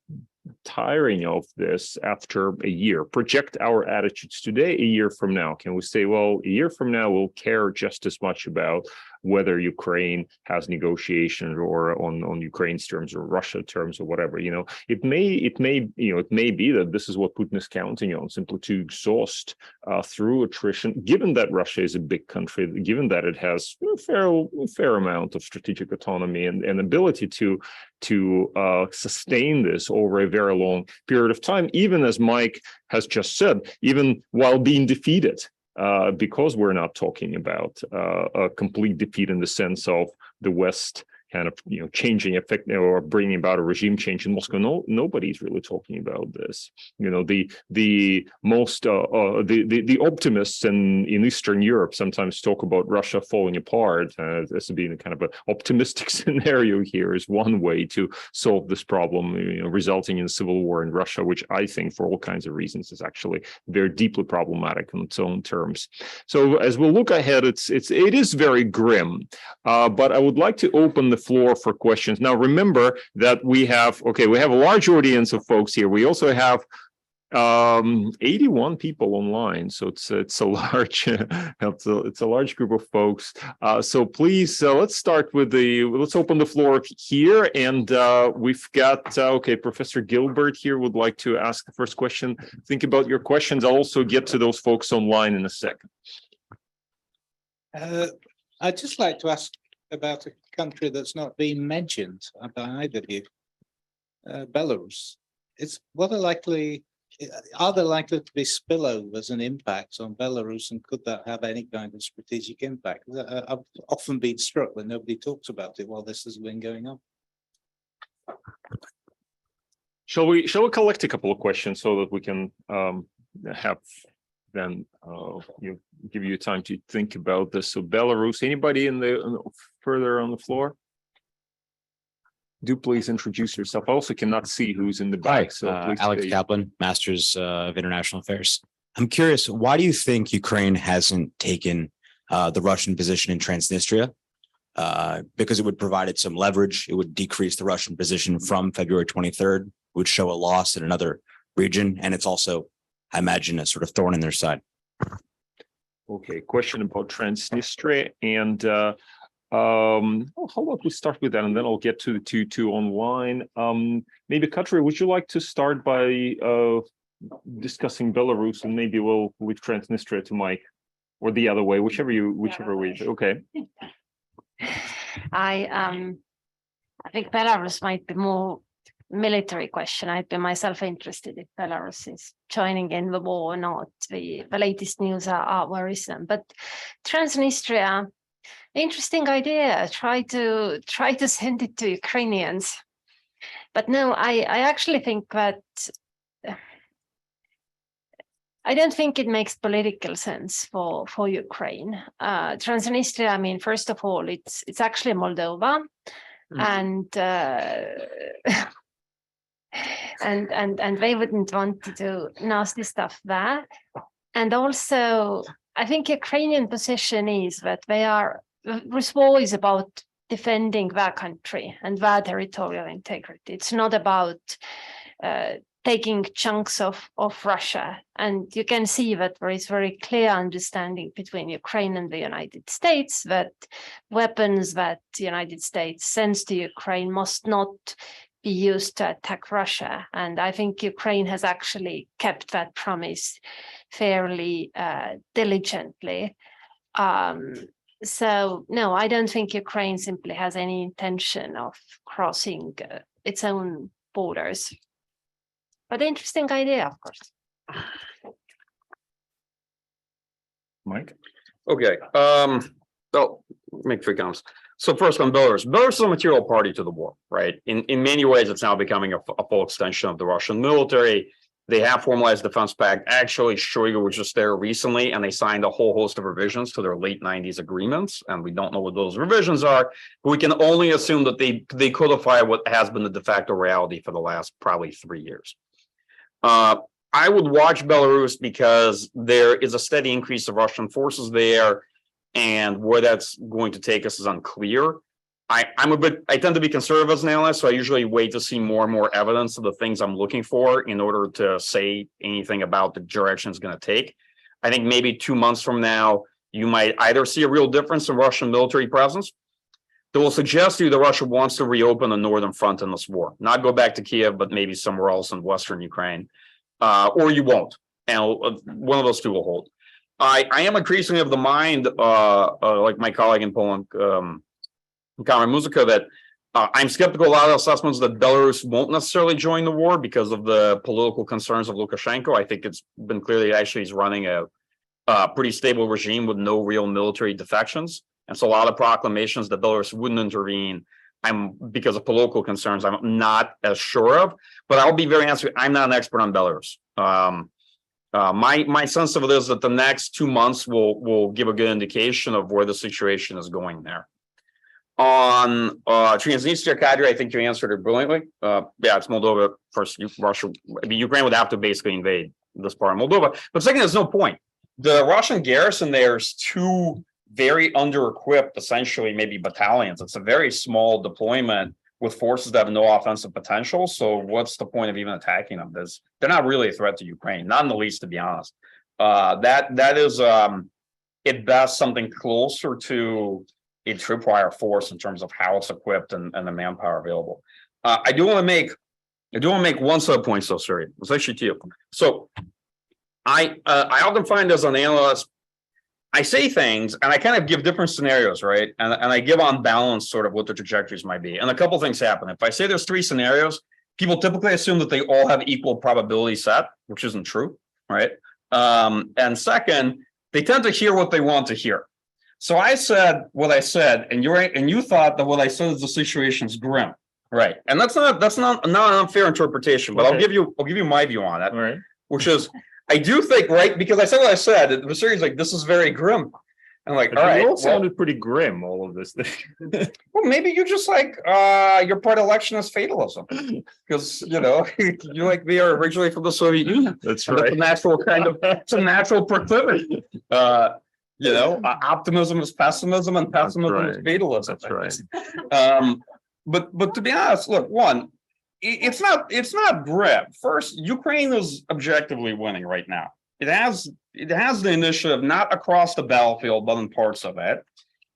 tiring of this after a year. Project our attitudes today, a year from now. Can we say, well, a year from now, we'll care just as much about whether Ukraine has negotiations or on Ukraine's terms or Russia terms or whatever? It may be that this is what Putin is counting on, simply to exhaust through attrition, given that Russia is a big country, given that it has a fair amount of strategic autonomy and ability to sustain this over a very long period of time, even as Mike has just said, even while being defeated. Because we're not talking about a complete defeat in the sense of the West kind of changing effect or bringing about a regime change in Moscow. Nobody's really talking about this. The most the optimists in Eastern Europe sometimes talk about Russia falling apart as being a kind of an optimistic scenario. Here is one way to solve this problem, resulting in civil war in Russia, which I think for all kinds of reasons is actually very deeply problematic in its own terms. So as we look ahead, it is very grim, but I would like to open the floor for questions. Now, remember that we have a large audience of folks here. We also have 81 people online, so it's a large it's a large group of folks. So please, let's start with let's open the floor here, and we've got Professor Gilbert here would like to ask the first question. Think about your questions. I'll also get to those folks online in a second.
I'd just like to ask about a country that's not been mentioned by either of you, Belarus. Are there likely to be spillovers and impacts on Belarus, and could that have any kind of strategic impact? I've often been struck that nobody talks about it while this has been going on.
Shall we collect a couple of questions so that we can have then give you time to think about this? So Belarus, anybody further on the floor? Do please introduce yourself. I also cannot see who's in the back. So
Alex Kaplan, Masters of International Affairs. I'm curious, why do you think Ukraine hasn't taken the Russian position in Transnistria? Because it would provide it some leverage. It would decrease the Russian position from February 23rd, would show a loss in another region. And it's also, I imagine, a sort of thorn in their side.
Okay, question about Transnistria, and how about we start with that, and then I'll get to the two online. Maybe Kadri, would you like to start by discussing Belarus, and maybe we'll leave Transnistria to Mike, or the other way, whichever way. Okay.
I think Belarus might be more military question. I'd be myself interested if Belarus is joining in the war or not. The latest news are worrisome. But Transnistria, Interesting idea. Try to send it to Ukrainians. But no, I actually think that I don't think it makes political sense for Ukraine. Transnistria, I mean, first of all, it's actually Moldova, and and they wouldn't want to do nasty stuff there. And also, I think Ukrainian position is that this war is about defending their country and their territorial integrity. It's not about taking chunks of Russia. And you can see that there is very clear understanding between Ukraine and the United States that weapons that the United States sends to Ukraine must not be used to attack Russia. And I think Ukraine has actually kept that promise fairly diligently. So no, I don't think Ukraine simply has any intention of crossing its own borders. But interesting idea, of course.
Mike?
Okay, so make 3 comments. So first on Belarus. Belarus is a material party to the war, right? In many ways, it's now becoming a full extension of the Russian military. They have formalized defense pact. Actually, Shoigu was just there recently, and they signed a whole host of revisions to their late 90s agreements. And we don't know what those revisions are, but we can only assume that they codify what has been the de facto reality for the last probably 3 years. I would watch Belarus because there is a steady increase of Russian forces there, and where that's going to take us is unclear. I tend to be conservative as an analyst, so I usually wait to see more and more evidence of the things I'm looking for in order to say anything about the direction it's going to take. I think maybe 2 months from now, you might either see a real difference in Russian military presence that will suggest to you that Russia wants to reopen the northern front in this war, not go back to Kiev, but maybe somewhere else in Western Ukraine, or you won't. And one of those two will hold. I am increasingly of the mind, like my colleague in Poland, Kofman Muzyka, that I'm skeptical of a lot of assessments that Belarus won't necessarily join the war because of the political concerns of Lukashenko. I think it's been clear that actually he's running a pretty stable regime with no real military defections. And so a lot of proclamations that Belarus wouldn't intervene, because of political concerns, I'm not as sure of. But I'll be very honest with you, I'm not an expert on Belarus. My sense of it is that the next 2 months will give a good indication of where the situation is going there. On Transnistria, Kadri, I think you answered it brilliantly. Yeah, it's Moldova first. Russia, I mean, Ukraine would have to basically invade this part of Moldova. But second, there's no point. The Russian garrison there is 2 very under-equipped, essentially maybe battalions. It's a very small deployment with forces that have no offensive potential. So what's the point of even attacking them? They're not really a threat to Ukraine, not in the least, to be honest. That is at best something closer to a tripwire force in terms of how it's equipped and the manpower available. I do want to make one sub point, so sorry. It's actually to you. So I often find as an analyst, I say things and I kind of give different scenarios, right? And I give on balance sort of what the trajectories might be. And a couple things happen. If I say there's 3 scenarios, people typically assume that they all have equal probability set, which isn't true, right? And second, they tend to hear what they want to hear. So I said what I said, and you thought that what I said is the situation's grim, right? And that's not an unfair interpretation, but okay. I'll give you my view on it, right. Which is I do think, right, because I said what I said, the series like this is very grim. I'm like, all right.
You all sounded pretty grim, all of this thing.
Well, maybe you just like your part election is fatalism. Because you like we are originally from the Soviet Union.
That's right.
It's a natural it's a natural proclivity. Optimism is pessimism and pessimism is fatalism.
That's right.
But to be honest, look, it's not grim. First, Ukraine is objectively winning right now. It has the initiative not across the battlefield, but in parts of it.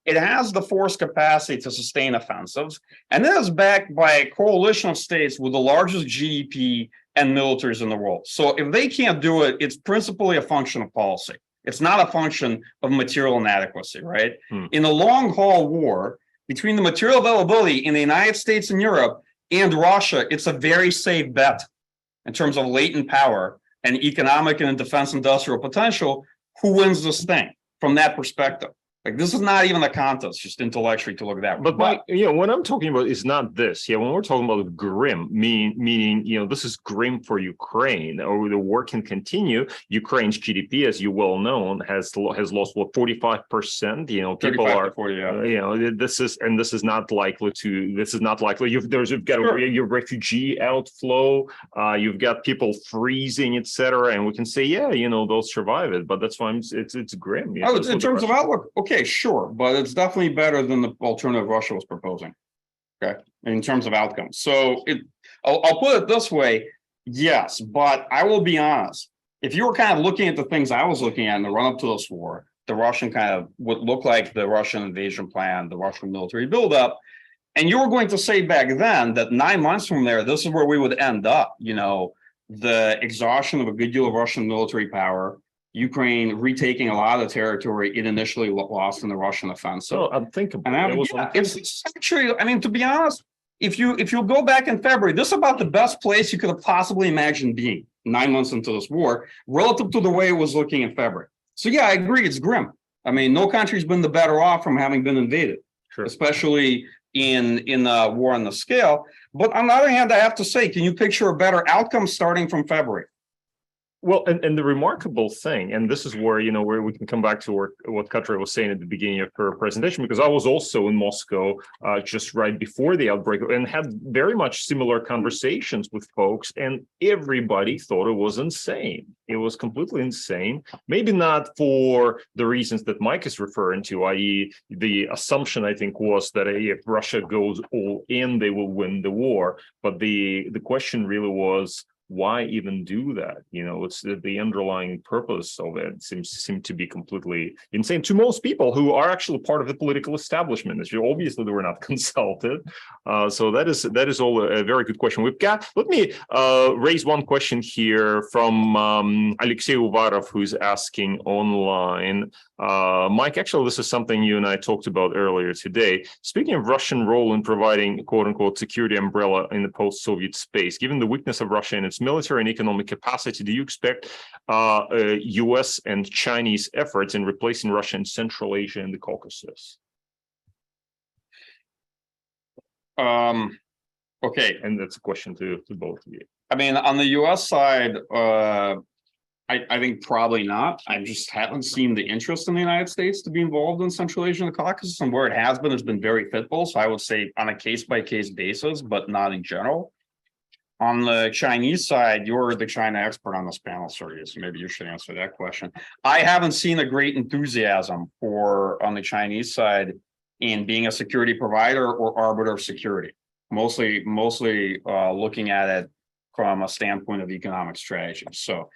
It has the force capacity to sustain offensives, and it is backed by a coalition of states with the largest GDP and militaries in the world. So if they can't do it, it's principally a function of policy. It's not a function of material inadequacy, right? In a long haul war between the material availability in the United States and Europe and Russia, it's a very safe bet in terms of latent power and economic and defense industrial potential. Who wins this thing from that perspective? Like, this is not even a contest, just intellectually to look at that.
But Mike, what I'm talking about is not this. Yeah, when we're talking about grim, meaning, this is grim for Ukraine, or the war can continue. Ukraine's GDP, as you well know, has lost what, 45%. People
35
are,
to 40, yeah.
this is not likely to. This is not likely. You've got
Sure.
your refugee outflow. You've got people freezing, etc. And we can say, yeah, they'll survive it. But that's why it's grim.
In terms of outlook, okay, sure, but it's definitely better than the alternative Russia was proposing. Okay, in terms of outcomes. So I'll put it this way, yes, but I will be honest. If you were kind of looking at the things I was looking at in the run-up to this war, the Russian kind of would look like the Russian invasion plan, the Russian military buildup, and you were going to say back then that 9 months from there, this is where we would end up. The exhaustion of a good deal of Russian military power, Ukraine retaking a lot of the territory it initially lost in the Russian offensive.
So I'm thinking,
it's actually, to be honest, if you go back in February, this is about the best place you could have possibly imagined being 9 months into this war, relative to the way it was looking in February. So yeah, I agree, it's grim. No country's been the better off from having been invaded,
sure,
especially in a war on the scale. But on the other hand, I have to say, can you picture a better outcome starting from February?
Well, and the remarkable thing, and this is where where we can come back to what Kadri was saying at the beginning of her presentation, because I was also in Moscow just right before the outbreak and had very much similar conversations with folks, and everybody thought it was insane. It was completely insane. Maybe not for the reasons that Mike is referring to, i.e., the assumption I think was that if Russia goes all in, they will win the war. But the question really was, why even do that? It's the underlying purpose of it seemed to be completely insane to most people who are actually part of the political establishment. Obviously, they were not consulted. So that is all a very good question. Let me raise one question here from Alexei Uvarov, who's asking online. Mike, actually, this is something you and I talked about earlier today. Speaking of Russian role in providing quote-unquote security umbrella in the post-Soviet space, given the weakness of Russia in its military and economic capacity, do you expect U.S. and Chinese efforts in replacing Russia in Central Asia and the Caucasus?
Okay.
And that's a question to both of you.
On the U.S. side, I think probably not. I just haven't seen the interest in the United States to be involved in Central Asia and the Caucasus, and where it has been very fitful. So I would say on a case-by-case basis, but not in general. On the Chinese side, you're the China expert on this panel, Sergey, so maybe you should answer that question. I haven't seen a great enthusiasm on the Chinese side in being a security provider or arbiter of security. Mostly looking at it from a standpoint of economic strategy. So,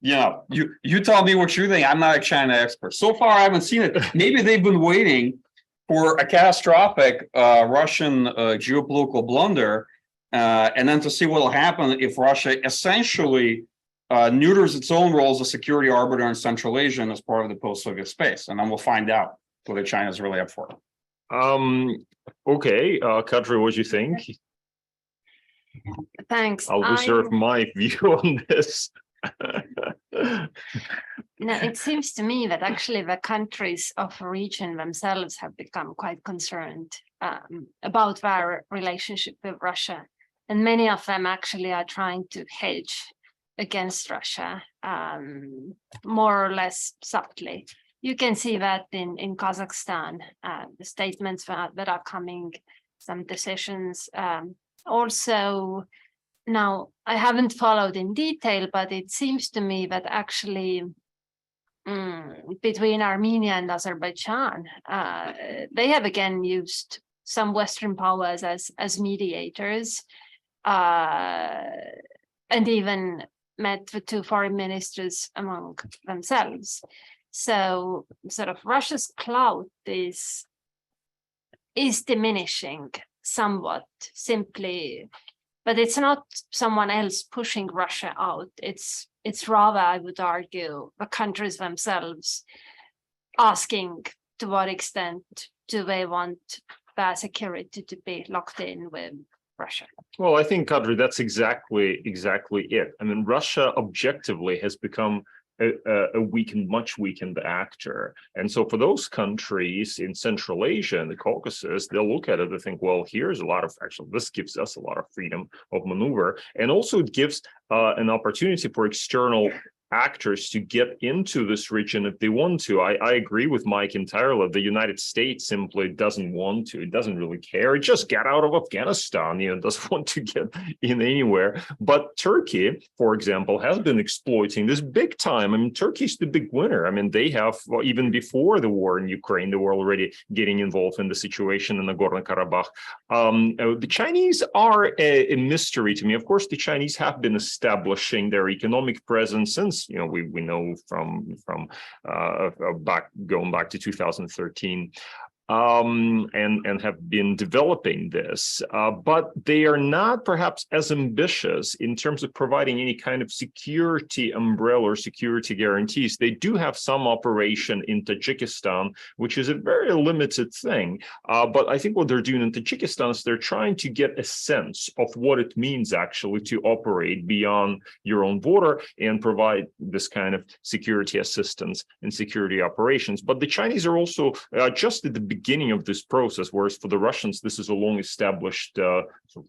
you tell me what you think. I'm not a China expert. So far, I haven't seen it. Maybe they've been waiting for a catastrophic Russian geopolitical blunder, and then to see what will happen if Russia essentially neuters its own role as a security arbiter in Central Asia and as part of the post-Soviet space. And then we'll find out whether China's really up for it.
Okay, Kadri, what do you think?
Thanks.
I'll reserve my view on this.
It seems to me that actually the countries of the region themselves have become quite concerned about their relationship with Russia. And many of them actually are trying to hedge against Russia, more or less subtly. You can see that in Kazakhstan, the statements that are coming, some decisions. Also, now I haven't followed in detail, but it seems to me that actually between Armenia and Azerbaijan, they have again used some Western powers as mediators, and even met the two foreign ministers among themselves. So sort of Russia's clout is diminishing somewhat simply, but it's not someone else pushing Russia out. It's rather, I would argue, the countries themselves asking to what extent do they want their security to be locked in with Russia.
Well, I think, Kadri, that's exactly it. Russia objectively has become a weakened, much weakened actor. And so for those countries in Central Asia and the Caucasus, they'll look at it and think, well, here's a lot of, actually, this gives us a lot of freedom of maneuver. And also it gives an opportunity for external actors to get into this region if they want to. I agree with Mike entirely. The United States simply doesn't want to. It doesn't really care. It just got out of Afghanistan, doesn't want to get in anywhere. But Turkey, for example, has been exploiting this big time. I mean, Turkey's the big winner. I mean, they have, well, even before the war in Ukraine, they were already getting involved in the situation in Nagorno-Karabakh. The Chinese are a mystery to me. Of course, the Chinese have been establishing their economic presence since, we know from going back to 2013. And have been developing this, but they are not perhaps as ambitious in terms of providing any kind of security umbrella or security guarantees. They do have some operation in Tajikistan, which is a very limited thing. But I think what they're doing in Tajikistan is they're trying to get a sense of what it means actually to operate beyond your own border and provide this kind of security assistance and security operations. But the Chinese are also just at the beginning of this process, whereas for the Russians, this is a long-established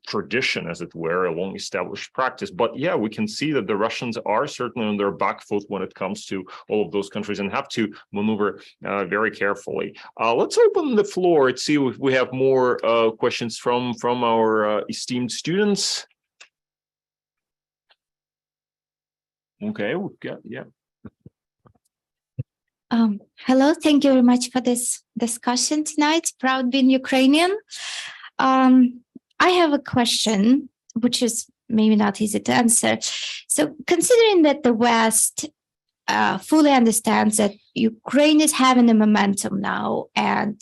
tradition, as it were, a long-established practice. But yeah, we can see that the Russians are certainly on their back foot when it comes to all of those countries and have to maneuver very carefully. Let's open the floor and see if we have more questions from our esteemed students. Okay, we've got, yeah.
Hello, thank you very much for this discussion tonight. Proud being Ukrainian. I have a question, which is maybe not easy to answer. So considering that the West fully understands that Ukraine is having a momentum now, and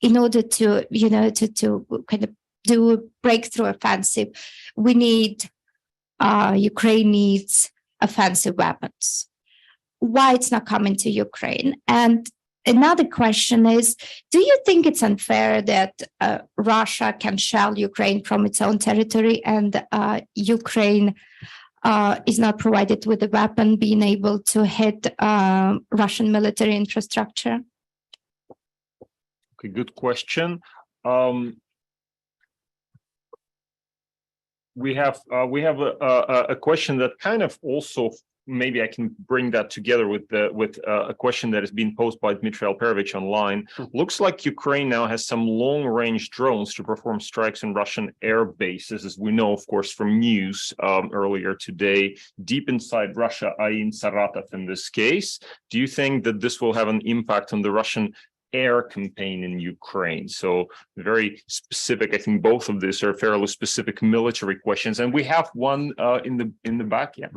in order to, to kind of do a breakthrough offensive, Ukraine needs offensive weapons. Why it's not coming to Ukraine? And another question is, do you think it's unfair that Russia can shell Ukraine from its own territory and Ukraine is not provided with a weapon being able to hit Russian military infrastructure?
Okay, good question. We have a question that kind of also, maybe I can bring that together with a question that has been posed by Dmitry Alperovich online. Looks like Ukraine now has some long-range drones to perform strikes on Russian air bases, as we know, of course, from news earlier today, deep inside Russia, i.e. in Saratov in this case. Do you think that this will have an impact on the Russian air campaign in Ukraine? So very specific. I think both of these are fairly specific military questions, and we have one in the back. Yeah.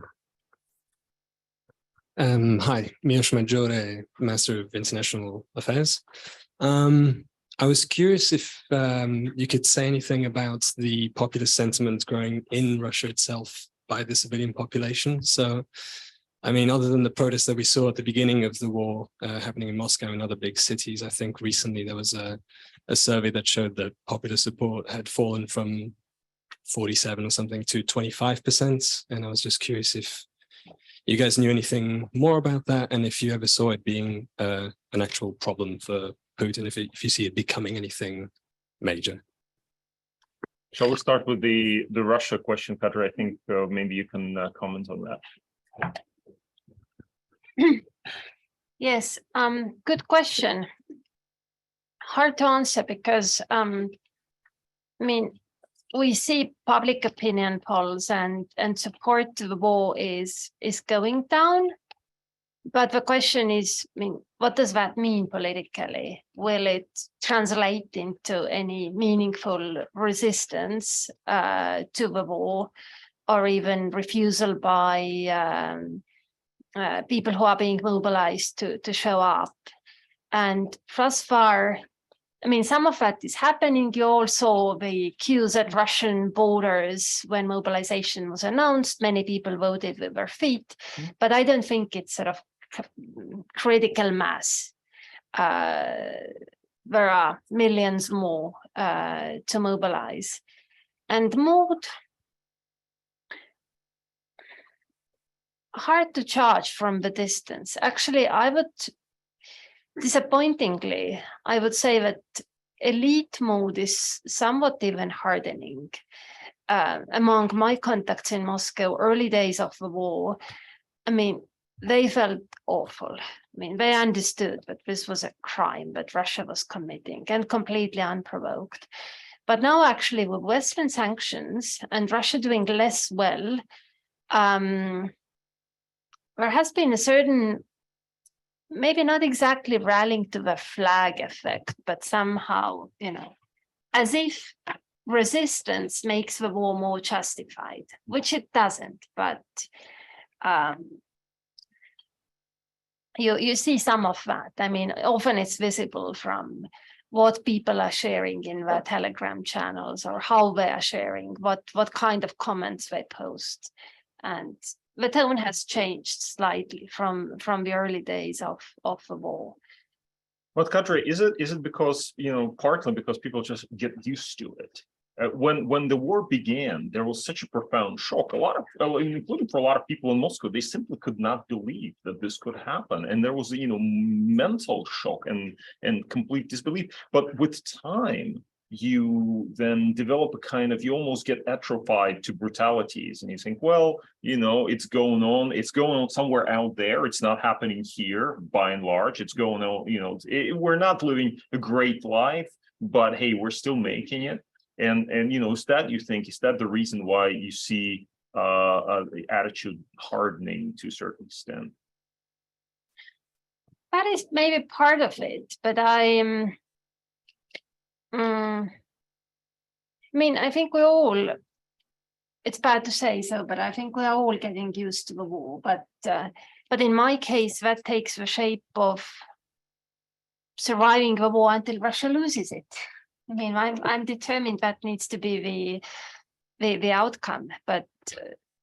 Hi, Miłosz Majore, Master of International Affairs. I was curious if you could say anything about the popular sentiment growing in Russia itself by the civilian population. So, I mean, other than the protests that we saw at the beginning of the war happening in Moscow and other big cities, I think recently there was a survey that showed that popular support had fallen from 47 or something to 25%. And I was just curious if you guys knew anything more about that, and if you ever saw it being an actual problem for Putin, if you see it becoming anything major.
Shall we start with the Russia question, Kadri? I think maybe you can comment on that.
Yes, good question. Hard to answer because, I mean, we see public opinion polls and support to the war is going down. But the question is, I mean, what does that mean politically? Will it translate into any meaningful resistance to the war, or even refusal by people who are being mobilized to show up? And thus far, I mean, some of that is happening. You all saw the queues at Russian borders when mobilization was announced. Many people voted with their feet, but I don't think it's sort of critical mass. There are millions more to mobilize. And hard to judge from the distance. Actually, disappointingly, I would say that elite mood is somewhat even hardening. Among my contacts in Moscow, early days of the war, I mean, they felt awful. I mean, they understood that this was a crime that Russia was committing, and completely unprovoked. But now, actually, with Western sanctions and Russia doing less well, there has been a certain, maybe not exactly rallying to the flag effect, but somehow, as if resistance makes the war more justified, which it doesn't. But you see some of that. I mean, often it's visible from what people are sharing in their Telegram channels, or how they are sharing, what kind of comments they post. And the tone has changed slightly from the early days of the war.
But Kadri, is it because, partly because people just get used to it? When the war began, there was such a profound shock. A lot of, including for a lot of people in Moscow, they simply could not believe that this could happen, and there was, mental shock and complete disbelief. But with time, you then develop a kind of, you almost get atrophied to brutalities, and you think, well, it's going on somewhere out there. It's not happening here, by and large. It's going on, we're not living a great life, but hey, we're still making it. And is that the reason why you see the attitude hardening to a certain extent?
That is maybe part of it, but I think we all, it's bad to say so, but I think we are all getting used to the war. But in my case, that takes the shape of surviving the war until Russia loses it. I mean, I'm determined that needs to be the outcome, but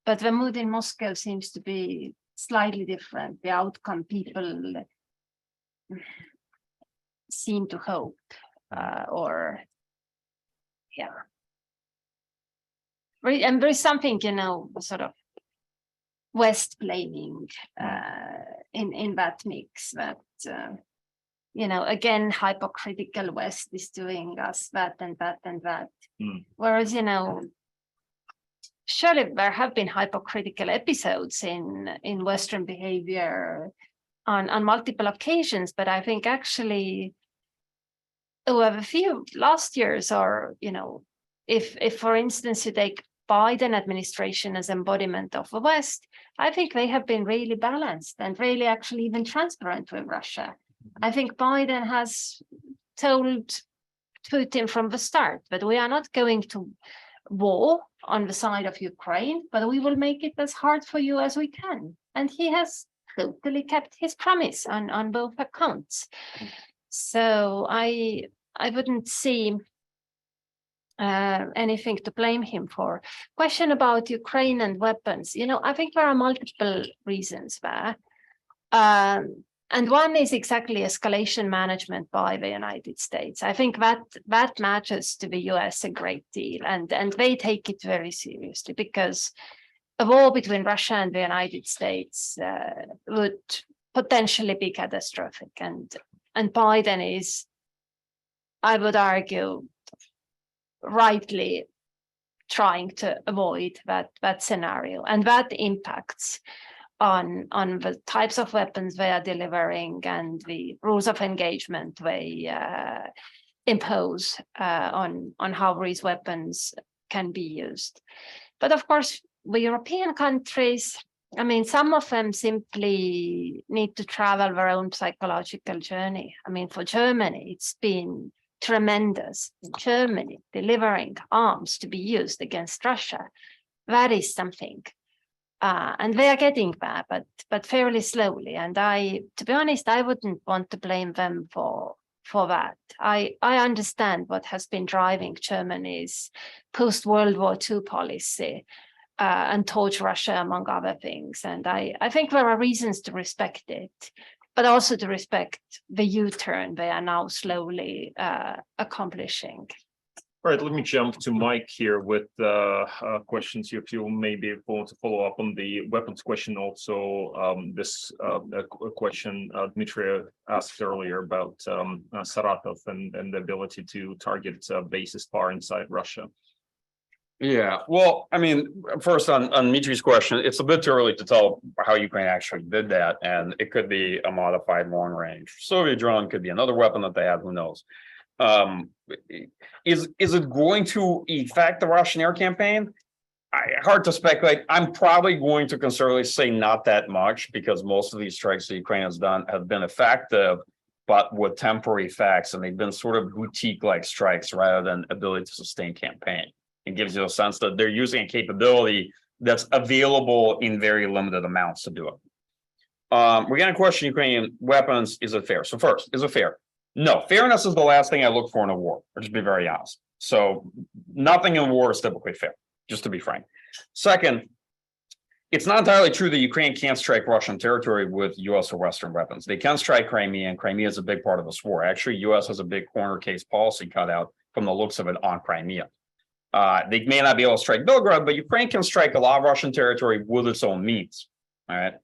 the mood in Moscow seems to be slightly different. The outcome people seem to hope, and there is something, sort of West blaming in that mix that. Again, hypocritical West is doing us that and that and that. Whereas, surely there have been hypocritical episodes in Western behavior on multiple occasions, but I think actually over a few last years, or, if for instance, you take Biden administration as embodiment of the West, I think they have been really balanced and really actually even transparent with Russia. I think Biden has told Putin from the start that we are not going to war on the side of Ukraine, but we will make it as hard for you as we can. And he has totally kept his promise on both accounts. So I wouldn't see anything to blame him for. Question about Ukraine and weapons. I think there are multiple reasons there. And one is exactly escalation management by the United States. I think that matters to the US a great deal, and they take it very seriously, because a war between Russia and the United States would potentially be catastrophic. And Biden is, I would argue, rightly trying to avoid that scenario, and that impacts on the types of weapons they are delivering and the rules of engagement they impose on how these weapons can be used. But of course, the European countries, some of them simply need to travel their own psychological journey. For Germany, it's been tremendous. Germany delivering arms to be used against Russia, that is something. And they are getting there, but fairly slowly. And to be honest, I wouldn't want to blame them for that. I understand what has been driving Germany's post-World War II policy and towards Russia, among other things. And I think there are reasons to respect it, but also to respect the U-turn they are now slowly accomplishing.
All right, let me jump to Mike here with questions. If you maybe want to follow up on the weapons question, also this question Dmitry asked earlier about Saratov and the ability to target bases far inside Russia.
Yeah, well, I mean, first on Dmitry's question, it's a bit too early to tell how Ukraine actually did that, and it could be a modified long range Soviet drone, could be another weapon that they have, who knows. Is it going to affect the Russian air campaign? Hard to speculate. I'm probably going to conservatively say not that much, because most of these strikes that Ukraine has done have been effective, but with temporary effects, and they've been sort of boutique-like strikes rather than ability to sustain campaign. It gives you a sense that they're using a capability that's available in very limited amounts to do it. We're going to question Ukrainian weapons. Is it fair? So first, is it fair? No, fairness is the last thing I look for in a war. I'll just be very honest. So nothing in war is typically fair, just to be frank. Second, it's not entirely true that Ukraine can't strike Russian territory with US or Western weapons. They can strike Crimea, and Crimea is a big part of this war. Actually, US has a big corner case policy cut out from the looks of it on Crimea. They may not be able to strike Belgrade, but Ukraine can strike a lot of Russian territory with its own means. All right.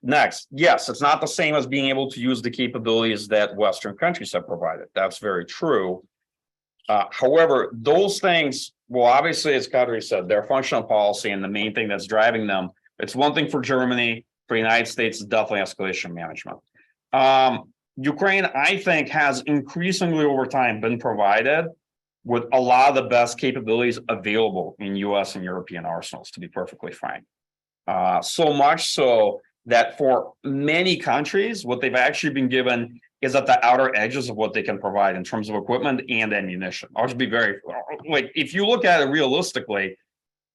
Next, yes, it's not the same as being able to use the capabilities that Western countries have provided. That's very true. However, those things, well, obviously, as Kadri said, they're functional policy, and the main thing that's driving them. It's one thing for Germany, for the United States, it's definitely escalation management. Ukraine, I think, has increasingly over time been provided with a lot of the best capabilities available in US and European arsenals, to be perfectly frank. So much so that for many countries, what they've actually been given is at the outer edges of what they can provide in terms of equipment and ammunition. I'll just be very, like, if you look at it realistically,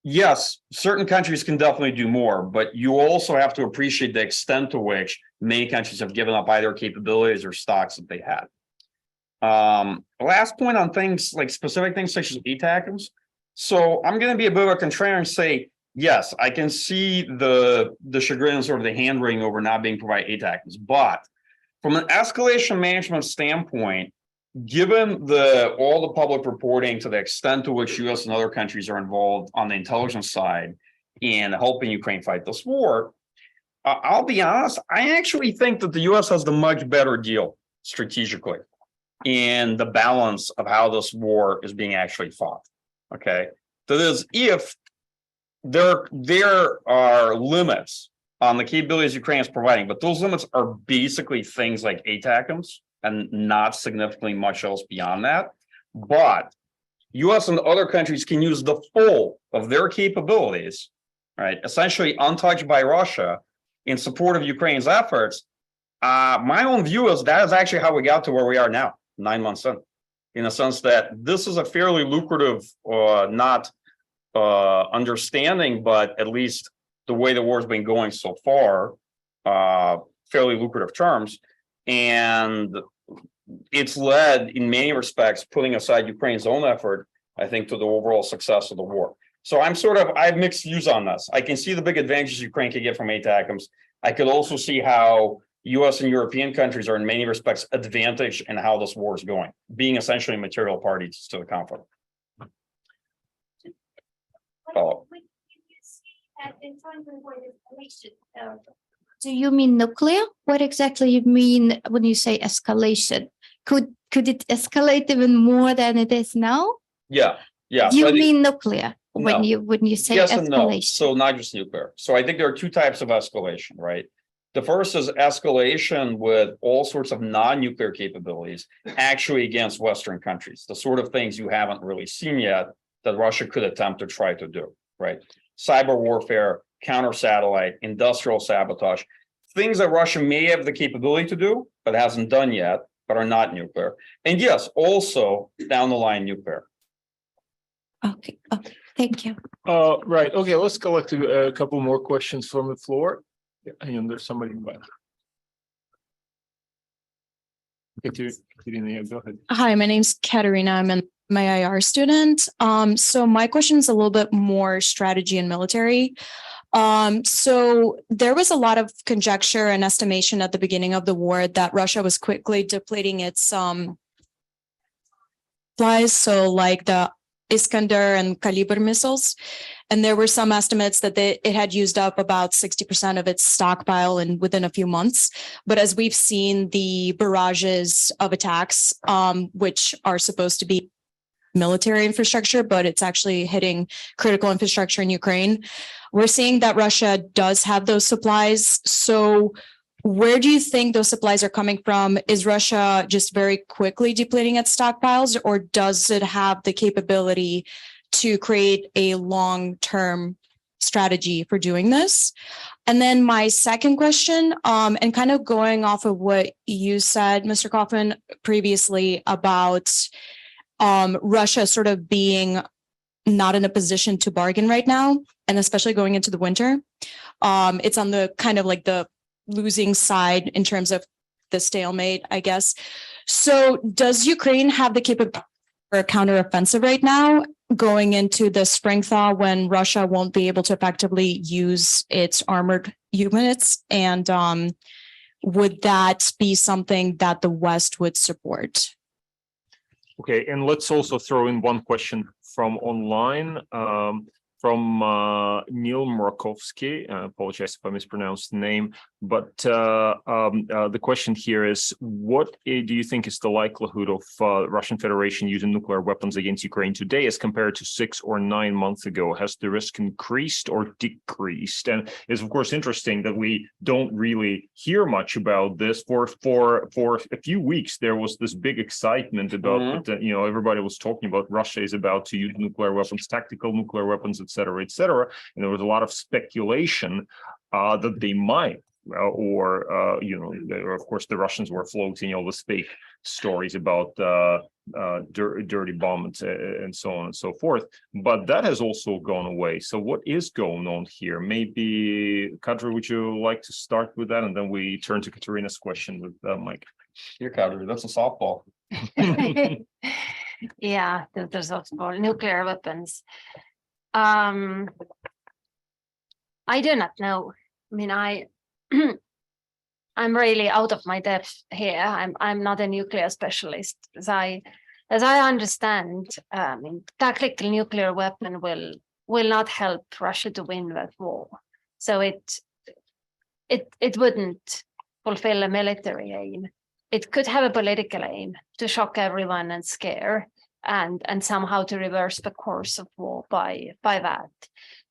yes, certain countries can definitely do more, but you also have to appreciate the extent to which many countries have given up either capabilities or stocks that they had. Last point on things like specific things such as ATACMS. So I'm going to be a bit of a contrarian and say, yes, I can see the chagrin and sort of the hand wringing over not being provided ATACMS, but from an escalation management standpoint, given all the public reporting to the extent to which US and other countries are involved on the intelligence side in helping Ukraine fight this war, I'll be honest, I actually think that the US has the much better deal strategically in the balance of how this war is being actually fought. Okay, that is, if there are limits on the capabilities Ukraine is providing, but those limits are basically things like ATACMS and not significantly much else beyond that. But US and other countries can use the full of their capabilities, right, essentially untouched by Russia, in support of Ukraine's efforts. My own view is that is actually how we got to where we are now, 9 months in a sense that this is a fairly lucrative, not understanding, but at least the way the war's been going so far, fairly lucrative terms. And it's led in many respects, putting aside Ukraine's own effort, I think, to the overall success of the war. So I have mixed views on this. I can see the big advantages Ukraine could get from ATACMS. I could also see how US and European countries are in many respects advantaged in how this war is going, being essentially material parties to the conflict.
Do you mean nuclear? What exactly you mean when you say escalation? Could it escalate even more than it is now?
Yeah.
Do you mean nuclear when
No.
you say
Yes
escalation?
and no. So not just nuclear. So I think there are two types of escalation, right? The first is escalation with all sorts of non-nuclear capabilities, actually against Western countries, the sort of things you haven't really seen yet that Russia could attempt to try to do, right? Cyber warfare, counter-satellite, industrial sabotage, things that Russia may have the capability to do, but hasn't done yet, but are not nuclear. And yes, also down the line nuclear.
Okay, thank you.
Right. Okay, let's collect a couple more questions from the floor. And there's somebody in the back. Katerina, go ahead.
Hi, my name's Katerina. I'm my IR student. So my question is a little bit more strategy and military. So there was a lot of conjecture and estimation at the beginning of the war that Russia was quickly depleting its supplies, so like the Iskander and Kaliber missiles. And there were some estimates that it had used up about 60% of its stockpile within a few months. But as we've seen the barrages of attacks, which are supposed to be military infrastructure, but it's actually hitting critical infrastructure in Ukraine, we're seeing that Russia does have those supplies. So where do you think those supplies are coming from? Is Russia just very quickly depleting its stockpiles, or does it have the capability to create a long-term strategy for doing this? And then my second question, and kind of going off of what you said, Mr. Kofman, previously about Russia sort of being not in a position to bargain right now, and especially going into the winter. It's on the kind of like the losing side in terms of the stalemate, I guess. So does Ukraine have the capability for a counteroffensive right now going into the spring thaw when Russia won't be able to effectively use its armored units? And would that be something that the West would support?
Okay, and let's also throw in one question from online, from Neil Murakovsky. I apologize if I mispronounced the name, but the question here is, what do you think is the likelihood of Russian Federation using nuclear weapons against Ukraine today as compared to 6 or 9 months ago? Has the risk increased or decreased? And it's of course interesting that we don't really hear much about this. For a few weeks, there was this big excitement about that, everybody was talking about Russia is about to use nuclear weapons, tactical nuclear weapons, et cetera, and there was a lot of speculation that they might, of course, the Russians were floating all this fake stories about dirty bombs and so on and so forth. But that has also gone away. So what is going on here? Maybe, Kadri, would you like to start with that? And then we turn to Katerina's question with Mike. Here, Kadri, that's a softball.
Yeah, there's also nuclear weapons. I do not know. I mean, I'm really out of my depth here. I'm not a nuclear specialist. As I understand, tactical nuclear weapon will not help Russia to win that war. So it wouldn't fulfill a military aim. It could have a political aim to shock everyone and scare, and somehow to reverse the course of war by that.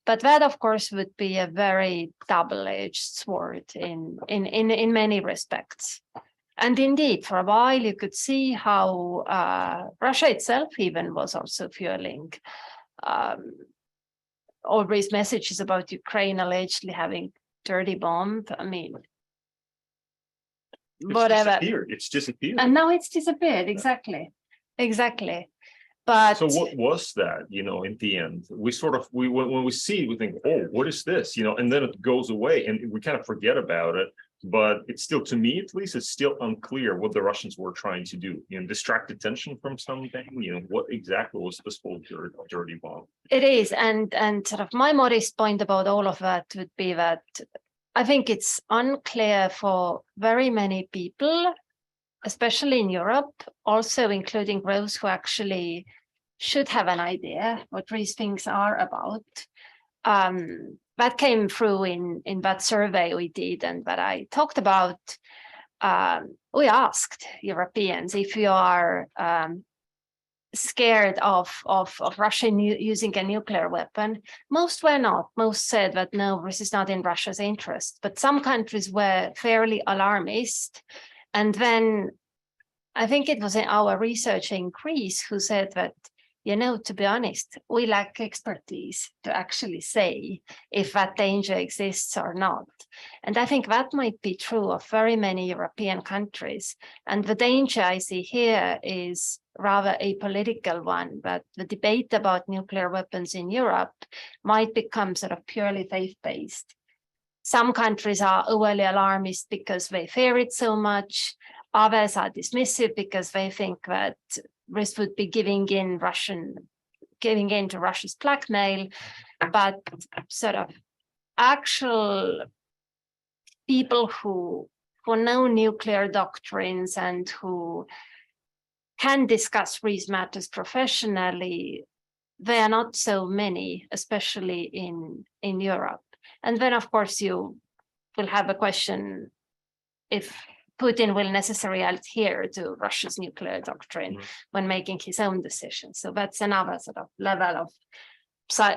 But that, of course, would be a very double-edged sword in many respects. And indeed, for a while, you could see how Russia itself even was also fueling all these messages about Ukraine allegedly having dirty bomb. I mean, whatever.
It's disappeared.
And now it's disappeared. Exactly. But
so what was that, in the end? When we see it, we think, oh, what is this? And then it goes away and we kind of forget about it. But it's still, to me at least, it's still unclear what the Russians were trying to do. Distract attention from something. What exactly was this whole dirty bomb? It
is, and sort of my modest point about all of that would be that I think it's unclear for very many people, especially in Europe, also including those who actually should have an idea what these things are about. That came through in that survey we did and that I talked about. We asked Europeans if you are scared of Russia using a nuclear weapon. Most were not. Most said that no, this is not in Russia's interest. But some countries were fairly alarmist. And then I think it was our researcher in Greece who said that, to be honest, we lack expertise to actually say if that danger exists or not. And I think that might be true of very many European countries. And the danger I see here is rather a political one, that the debate about nuclear weapons in Europe might become sort of purely faith-based. Some countries are overly alarmist because they fear it so much. Others are dismissive because they think that this would be giving in to Russia's blackmail. But sort of actual people who know nuclear doctrines and who can discuss these matters professionally, there are not so many, especially in Europe. And then, of course, you will have a question if Putin will necessarily adhere to Russia's nuclear doctrine when making his own decisions. So that's another sort of level of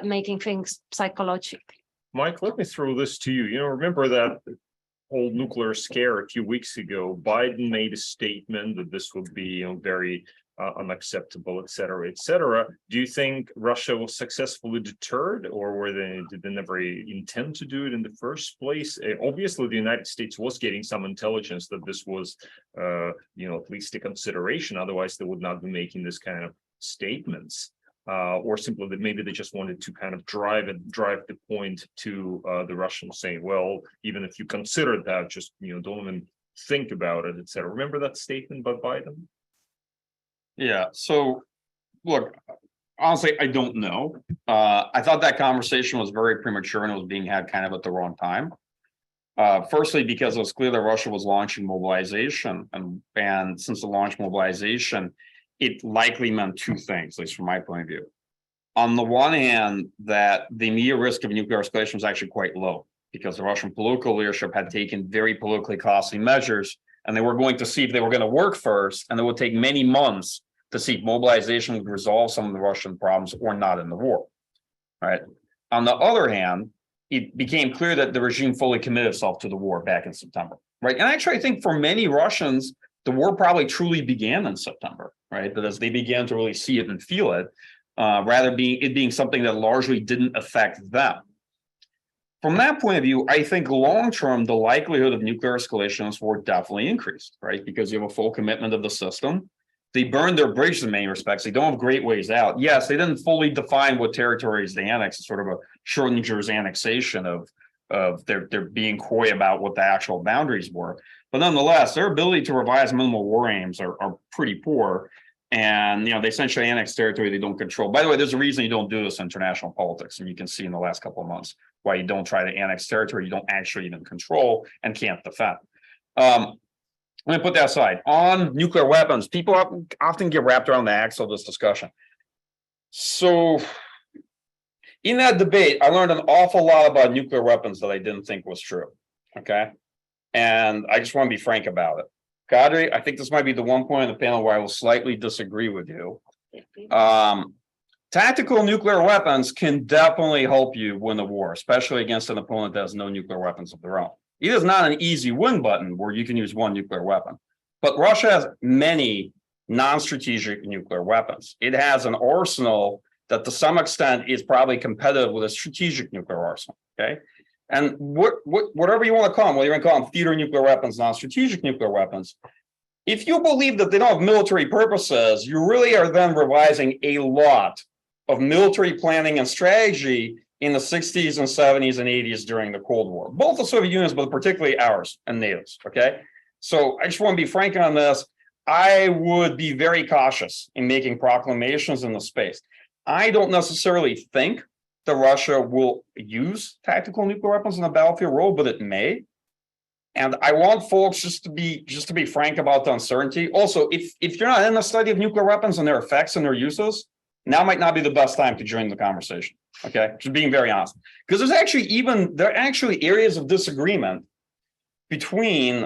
making things psychologically.
Mike, let me throw this to you. Remember that whole nuclear scare a few weeks ago? Biden made a statement that this would be, very unacceptable, et cetera, et cetera. Do you think Russia was successfully deterred, or did they never intend to do it in the first place? Obviously, the United States was getting some intelligence that this was, at least a consideration. Otherwise, they would not be making this kind of statements. Or simply that maybe they just wanted to kind of drive the point to the Russians, saying, well, even if you consider that, just don't even think about it, et cetera. Remember that statement by Biden?
Yeah. So, look, honestly, I don't know. I thought that conversation was very premature and it was being had kind of at the wrong time. Firstly, because it was clear that Russia was launching mobilization, and since the launch mobilization, it likely meant two things, at least from my point of view. On the one hand, that the immediate risk of nuclear escalation was actually quite low, because the Russian political leadership had taken very politically costly measures, and they were going to see if they were going to work first, and it would take many months to see if mobilization would resolve some of the Russian problems or not in the war. All right. On the other hand, it became clear that the regime fully committed itself to the war back in September. Right. And actually, I think for many Russians, the war probably truly began in September, right? But as they began to really see it and feel it, rather being something that largely didn't affect them. From that point of view, I think long-term, the likelihood of nuclear escalations were definitely increased, right? Because you have a full commitment of the system. They burned their bridges in many respects. They don't have great ways out. Yes, they didn't fully define what territories they annexed. It's sort of a Schrodinger's annexation of their being coy about what the actual boundaries were. But nonetheless, their ability to revise minimal war aims are pretty poor. And, they essentially annex territory they don't control. By the way, there's a reason you don't do this in international politics. And you can see in the last couple of months why you don't try to annex territory you don't actually even control and can't defend. Let me put that aside. On nuclear weapons, people often get wrapped around the axle of this discussion. So in that debate, I learned an awful lot about nuclear weapons that I didn't think was true. Okay. And I just want to be frank about it. Kadri, I think this might be the one point in the panel where I will slightly disagree with you. Tactical nuclear weapons can definitely help you win the war, especially against an opponent that has no nuclear weapons of their own. It is not an easy win button where you can use one nuclear weapon, but Russia has many non-strategic nuclear weapons. It has an arsenal that to some extent is probably competitive with a strategic nuclear arsenal, okay? And whatever you want to call them, whether you want to call them theater nuclear weapons, non-strategic nuclear weapons, if you believe that they don't have military purposes, you really are then revising a lot of military planning and strategy in the 60s and 70s and 80s during the Cold War, both the Soviet Union's, but particularly ours and NATO's, okay? So I just want to be frank on this. I would be very cautious in making proclamations in the space. I don't necessarily think that Russia will use tactical nuclear weapons in a battlefield role, but it may. And I want folks just to be frank about the uncertainty. Also, if you're not in the study of nuclear weapons and their effects and their uses, now might not be the best time to join the conversation. Okay, just being very honest, because there are actually areas of disagreement between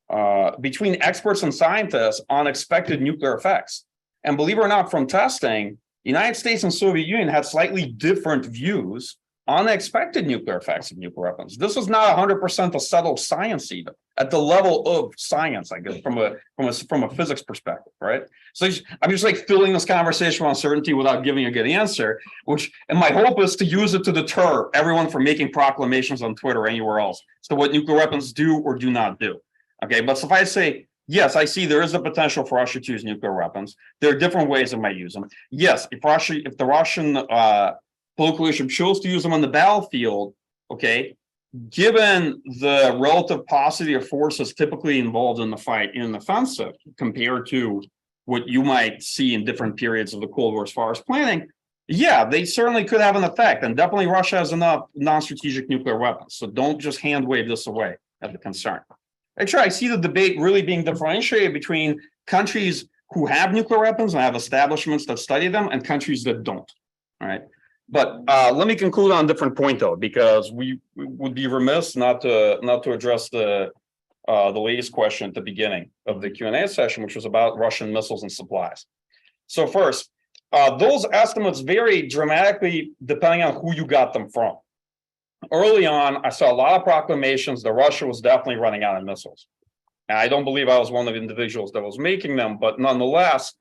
experts and scientists on expected nuclear effects. And believe it or not, from testing, the United States and Soviet Union had slightly different views on the expected nuclear effects of nuclear weapons. This is not 100% a settled science even at the level of science, I guess, from a physics perspective, right? So I'm just like filling this conversation with uncertainty without giving a good answer, and my hope is to use it to deter everyone from making proclamations on Twitter or anywhere else as to what nuclear weapons do or do not do. Okay, but suffice to say, yes, I see there is a potential for Russia to use nuclear weapons. There are different ways it might use them. Yes, if the Russian political leadership chose to use them on the battlefield, okay, given the relative paucity of forces typically involved in the fight in an offensive compared to what you might see in different periods of the Cold War as far as planning, yeah, they certainly could have an effect. And definitely Russia has enough non-strategic nuclear weapons. So don't just hand wave this away as a concern. Actually, I see the debate really being differentiated between countries who have nuclear weapons and have establishments that study them, and countries that don't. All right. But let me conclude on a different point, though, because we would be remiss not to address the latest question at the beginning of the Q&A session, which was about Russian missiles and supplies. So first, those estimates vary dramatically depending on who you got them from. Early on, I saw a lot of proclamations that Russia was definitely running out of missiles. And I don't believe I was one of the individuals that was making them, but nonetheless,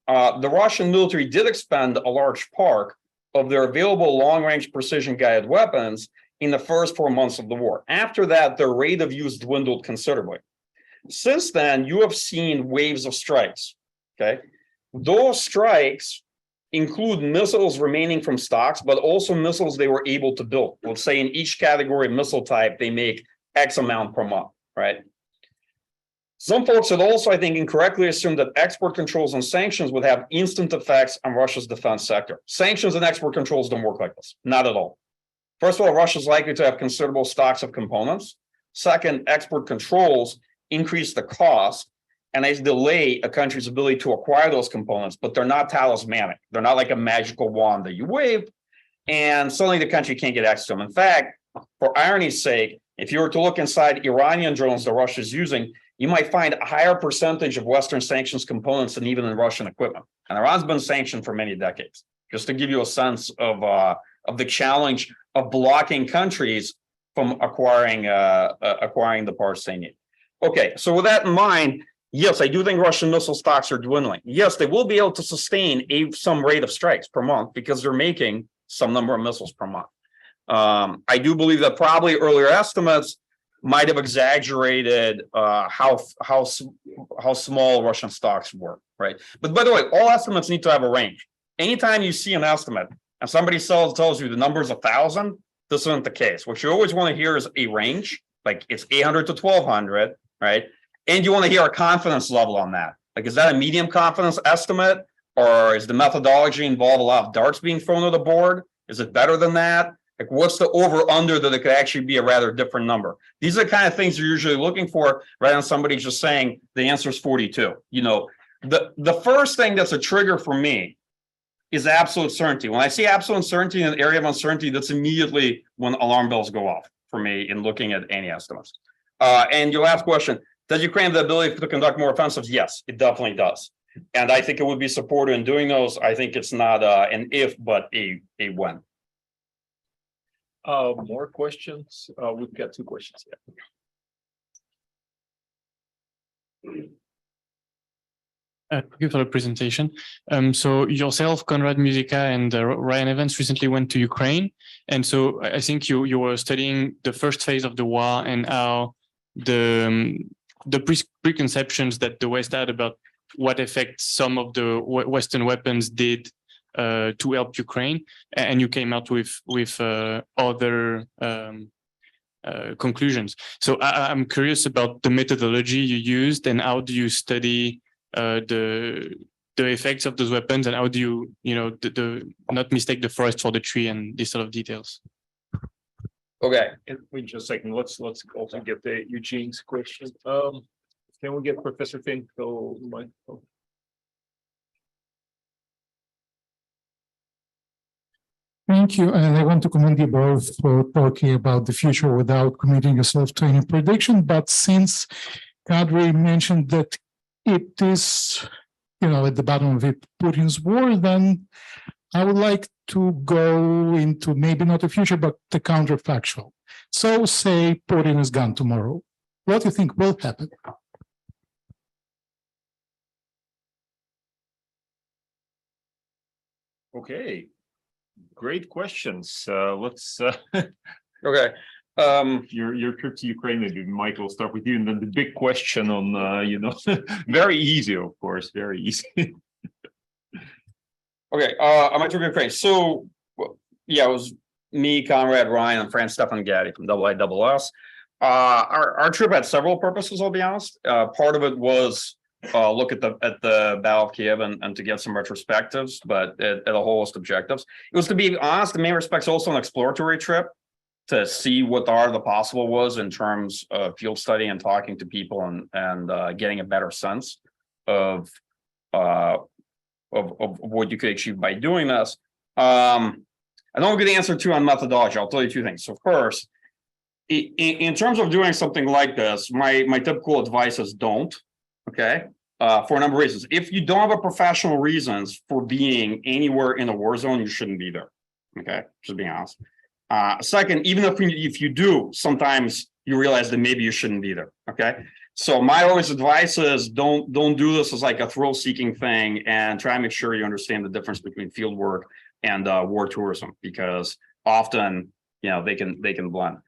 the Russian military did expend a large part of their available long-range precision-guided weapons in the first 4 months of the war. After that, their rate of use dwindled considerably. Since then, you have seen waves of strikes, okay? Those strikes include missiles remaining from stocks, but also missiles they were able to build. Let's say in each category of missile type, they make X amount per month, right? Some folks had also, I think, incorrectly assumed that export controls and sanctions would have instant effects on Russia's defense sector. Sanctions and export controls don't work like this, not at all. First of all, Russia's likely to have considerable stocks of components. Second, export controls increase the cost and they delay a country's ability to acquire those components, but they're not talismanic. They're not like a magical wand that you wave and suddenly the country can't get access to them. In fact, for irony's sake, if you were to look inside Iranian drones that Russia's using, you might find a higher percentage of Western sanctions components than even in Russian equipment. And Iran's been sanctioned for many decades, just to give you a sense of the challenge of blocking countries from acquiring the parts they need. Okay, so with that in mind, yes, I do think Russian missile stocks are dwindling. Yes, they will be able to sustain some rate of strikes per month because they're making some number of missiles per month. I do believe that probably earlier estimates might have exaggerated how small Russian stocks were, right? But by the way, all estimates need to have a range. Anytime you see an estimate and somebody tells you the number is 1,000, this isn't the case. What you always want to hear is a range, like it's 800 to 1,200, right? And you want to hear a confidence level on that. Like, is that a medium confidence estimate, or is the methodology involve a lot of darts being thrown at the board? Is it better than that? Like, what's the over under that it could actually be a rather different number? These are the kind of things you're usually looking for, rather than somebody just saying the answer is 42. You know, the first thing that's a trigger for me is absolute certainty. When I see absolute uncertainty in an area of uncertainty, that's immediately when alarm bells go off for me in looking at any estimates. And your last question, does Ukraine have the ability to conduct more offensives? Yes, it definitely does. And I think it would be supported in doing those. I think it's not an if, but a when.
More questions? We've got 2 questions here.
Thank you for the presentation. So yourself, Konrad Musica, and Ryan Evans recently went to Ukraine. And so I think you were studying the first phase of the war and how the preconceptions that the West had about what effect some of the Western weapons did to help Ukraine, and you came out with other conclusions. So I'm curious about the methodology you used and how do you study the effects of those weapons, and how do you not mistake the forest for the tree and these sort of details.
Okay.
And wait just a second. Let's also get the Eugene's question. Can we get Professor Finn to go microphone?
Thank you, and I want to commend you both for talking about the future without committing yourself to any prediction. But since Kadri mentioned that it is, at the bottom of it, Putin's war, then I would like to go into maybe not the future, but the counterfactual. So say Putin is gone tomorrow. What do you think will happen?
Okay, great questions. Let's.
Okay.
Your trip to Ukraine, maybe Mike will start with you, and then the big question on very easy, of course, very easy.
Okay, my trip to Ukraine. So, yeah, it was me, Conrad, Ryan, and Franz Stefan Gatti from ISS. Our trip had several purposes, I'll be honest. Part of it was look at the Battle of Kiev and to get some retrospectives, but at a whole list of objectives. It was, to be honest, in many respects, also an exploratory trip to see what the art of the possible was in terms of field study and talking to people and getting a better sense of what you could achieve by doing this. I don't get the answer to on methodology. I'll tell you two things. So first, in terms of doing something like this, my typical advice is don't. Okay, for a number of reasons. If you don't have a professional reasons for being anywhere in a war zone, you shouldn't be there. Okay, just being honest. Second, even if you do, sometimes you realize that maybe you shouldn't be there. Okay, so my always advice is don't do this as like a thrill-seeking thing, and try and make sure you understand the difference between field work and war tourism, because often they can blend.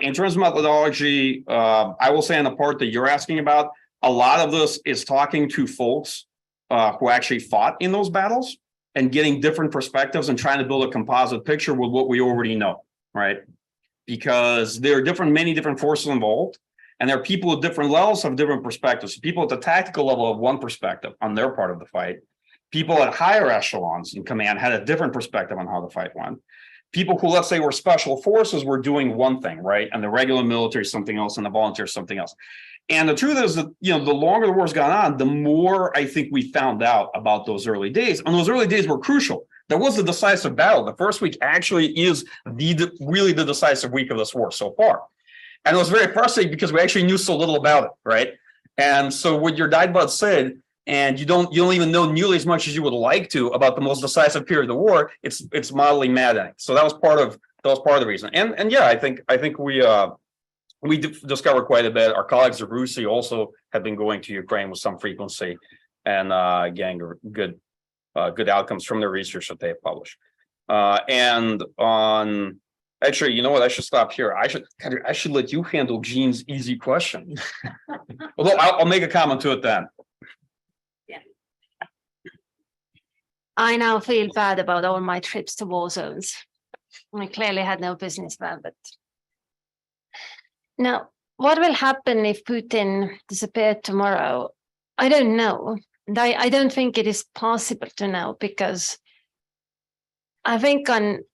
In terms of methodology, I will say on the part that you're asking about, a lot of this is talking to folks who actually fought in those battles and getting different perspectives and trying to build a composite picture with what we already know, right? Because there are many different forces involved, and there are people at different levels have different perspectives. People at the tactical level have one perspective on their part of the fight. People at higher echelons in command had a different perspective on how the fight went. People who, let's say, were special forces were doing one thing, right? And the regular military is something else, and the volunteers something else. And the truth is that, the longer the war's gone on, the more I think we found out about those early days. And those early days were crucial. That was the decisive battle. The first week actually is really the decisive week of this war so far. And it was very frustrating because we actually knew so little about it, right? And so what your guidebud said, and you don't even know nearly as much as you would like to about the most decisive period of the war, it's mildly maddening. So that was part of the reason. And yeah, I think we discovered quite a bit. Our colleagues at RUSI also have been going to Ukraine with some frequency and getting good outcomes from the research that they have published. And on actually, you know what? I should stop here. I should let you handle Gene's easy question. Although I'll make a comment to it then.
Yeah. I now feel bad about all my trips to war zones. I clearly had no business there, but. Now, what will happen if Putin disappeared tomorrow? I don't know. I don't think it is possible to know, because I think on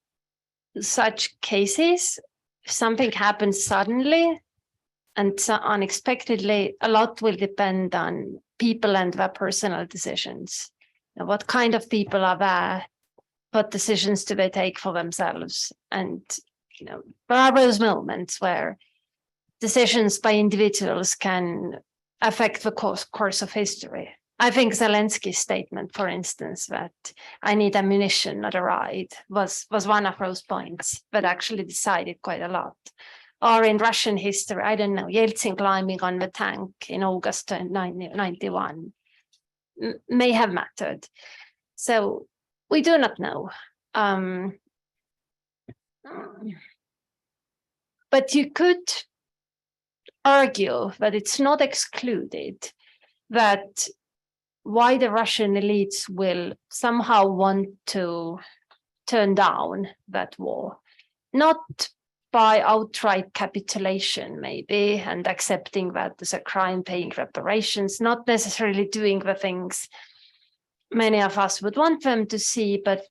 such cases, if something happens suddenly and so unexpectedly, a lot will depend on people and their personal decisions. Now, what kind of people are there? What decisions do they take for themselves? And there are those moments where decisions by individuals can affect the course of history. I think Zelensky's statement, for instance, that I need ammunition, not a ride, was one of those points that actually decided quite a lot. Or in Russian history, I don't know, Yeltsin climbing on the tank in August 1991 may have mattered. So we do not know. But you could argue that it's not excluded that why the Russian elites will somehow want to turn down that war, not by outright capitulation maybe, and accepting that there's a crime, paying reparations, not necessarily doing the things many of us would want them to see, but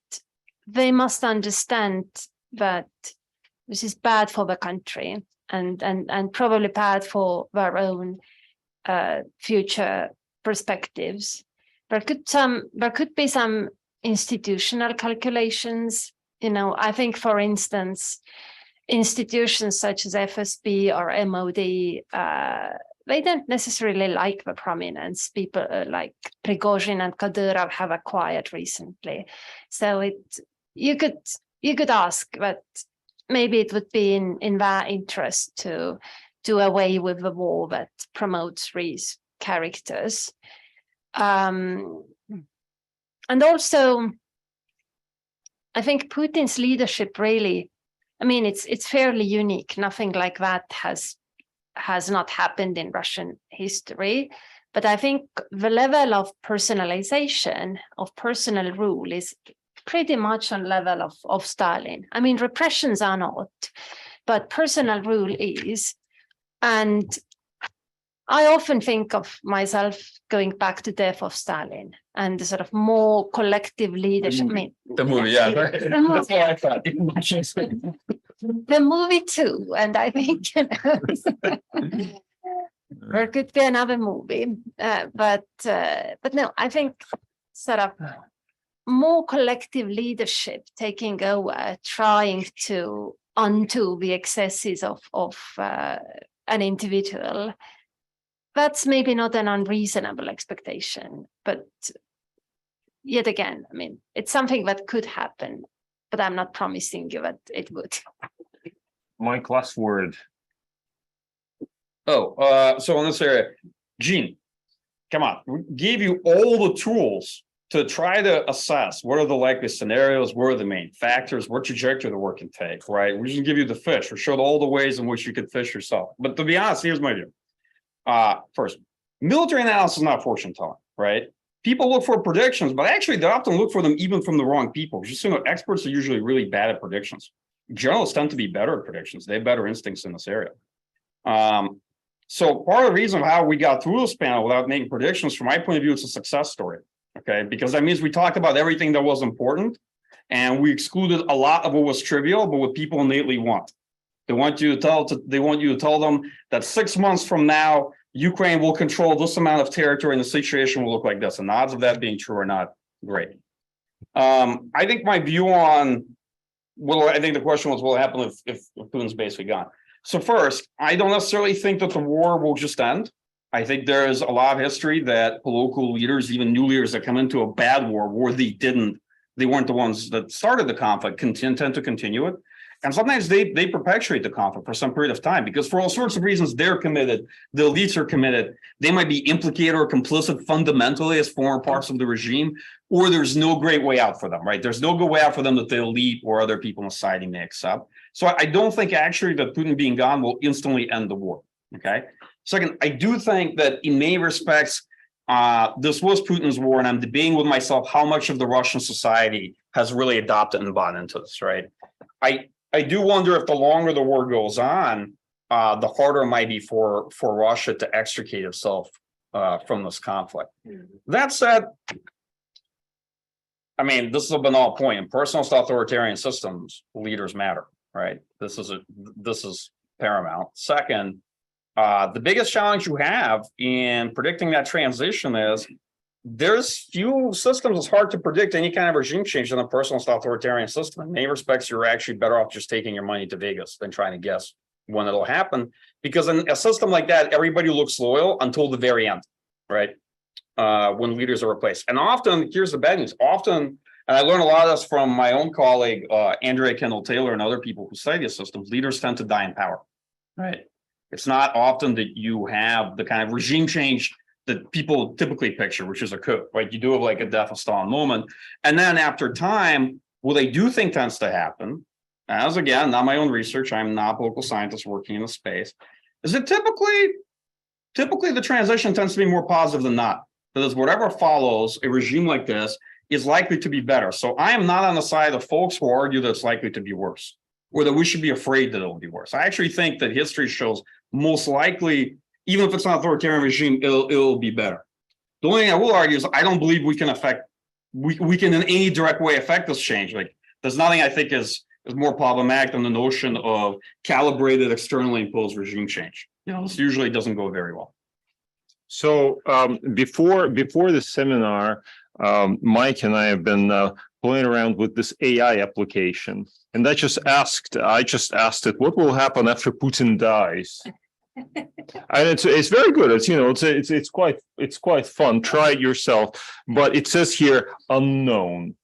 they must understand that this is bad for the country and probably bad for their own future perspectives. There could be some institutional calculations. I think, for instance, institutions such as FSB or MOD, they don't necessarily like the prominence people like Prigozhin and Kadyrov have acquired recently. So you could ask that maybe it would be in their interest to do away with the war that promotes these characters. And also, I think Putin's leadership really, it's fairly unique. Nothing like that has not happened in Russian history. But I think the level of personalization, of personal rule is pretty much on level of Stalin. Repressions are not, but personal rule is. And I often think of myself going back to Death of Stalin and the sort of more collective leadership.
The movie, yeah. That's what I thought.
The movie too, and I think There could be another movie, but no, I think sort of more collective leadership taking over, trying to undo the excesses of an individual. That's maybe not an unreasonable expectation, but yet again, I mean, it's something that could happen, but I'm not promising you that it would.
Mike, last word.
So in this area, Gene, come on, we gave you all the tools to try to assess what are the likely scenarios, what are the main factors, what trajectory the work can take, right? We didn't give you the fish, we showed all the ways in which you could fish yourself. But to be honest, here's my view. First, military analysis is not fortune telling, right? People look for predictions, but actually they often look for them even from the wrong people. Just, experts are usually really bad at predictions. Journalists tend to be better at predictions. They have better instincts in this area. So part of the reason of how we got through this panel without making predictions, from my point of view, it's a success story. Okay, because that means we talked about everything that was important and we excluded a lot of what was trivial, but what people innately want. They want you to tell them that 6 months from now, Ukraine will control this amount of territory and the situation will look like this. And the odds of that being true are not great. I think my view on, well, I think the question was, what will happen if Putin's basically gone? So first, I don't necessarily think that the war will just end. I think there is a lot of history that political leaders, even new leaders that come into a bad war they weren't the ones that started the conflict, tend to continue it. And sometimes they perpetuate the conflict for some period of time because for all sorts of reasons, they're committed, the elites are committed. They might be implicated or complicit fundamentally as former parts of the regime, or there's no great way out for them, right? There's no good way out for them that the elite or other people in society may accept. So I don't think actually that Putin being gone will instantly end the war, okay? Second, I do think that in many respects, this was Putin's war, and I'm debating with myself how much of the Russian society has really adopted and bought into this, right? I do wonder if the longer the war goes on, the harder it might be for Russia to extricate itself from this conflict. That said, I mean, this is a banal point. In personalist authoritarian systems, leaders matter, right? This is paramount. Second, the biggest challenge you have in predicting that transition is there's few systems. It's hard to predict any kind of regime change in a personalist authoritarian system. In many respects, you're actually better off just taking your money to Vegas than trying to guess when it'll happen. Because in a system like that, everybody looks loyal until the very end, right? When leaders are replaced. And often, here's the bad news. Often, and I learned a lot of this from my own colleague, Andrea Kendall-Taylor, and other people who study these systems, leaders tend to die in power, right? It's not often that you have the kind of regime change that people typically picture, which is a coup, right? You do have like a death of Stalin moment. And then after time, what I do think tends to happen, as again, not my own research, I'm not a political scientist working in the space, is that typically the transition tends to be more positive than not. Because whatever follows a regime like this is likely to be better. So I am not on the side of folks who argue that it's likely to be worse, or that we should be afraid that it'll be worse. I actually think that history shows most likely, even if it's an authoritarian regime, it'll be better. The only thing I will argue is I don't believe we can in any direct way affect this change. Like there's nothing I think is more problematic than the notion of calibrated externally imposed regime change. This usually doesn't go very well.
So before the seminar, Mike and I have been playing around with this AI application, and I just asked it, what will happen after Putin dies? And it's very good. It's quite fun. Try it yourself. But it says here unknown.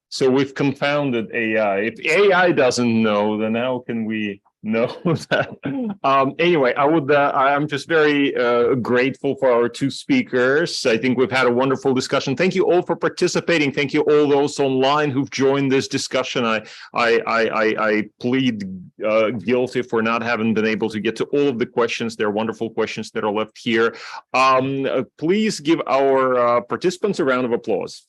So we've confounded AI. If AI doesn't know, then how can we know that? Anyway, I'm just very grateful for our two speakers. I think we've had a wonderful discussion. Thank you all for participating. Thank you all those online who've joined this discussion. I plead guilty for not having been able to get to all of the questions. They're wonderful questions that are left here. Please give our participants a round of applause.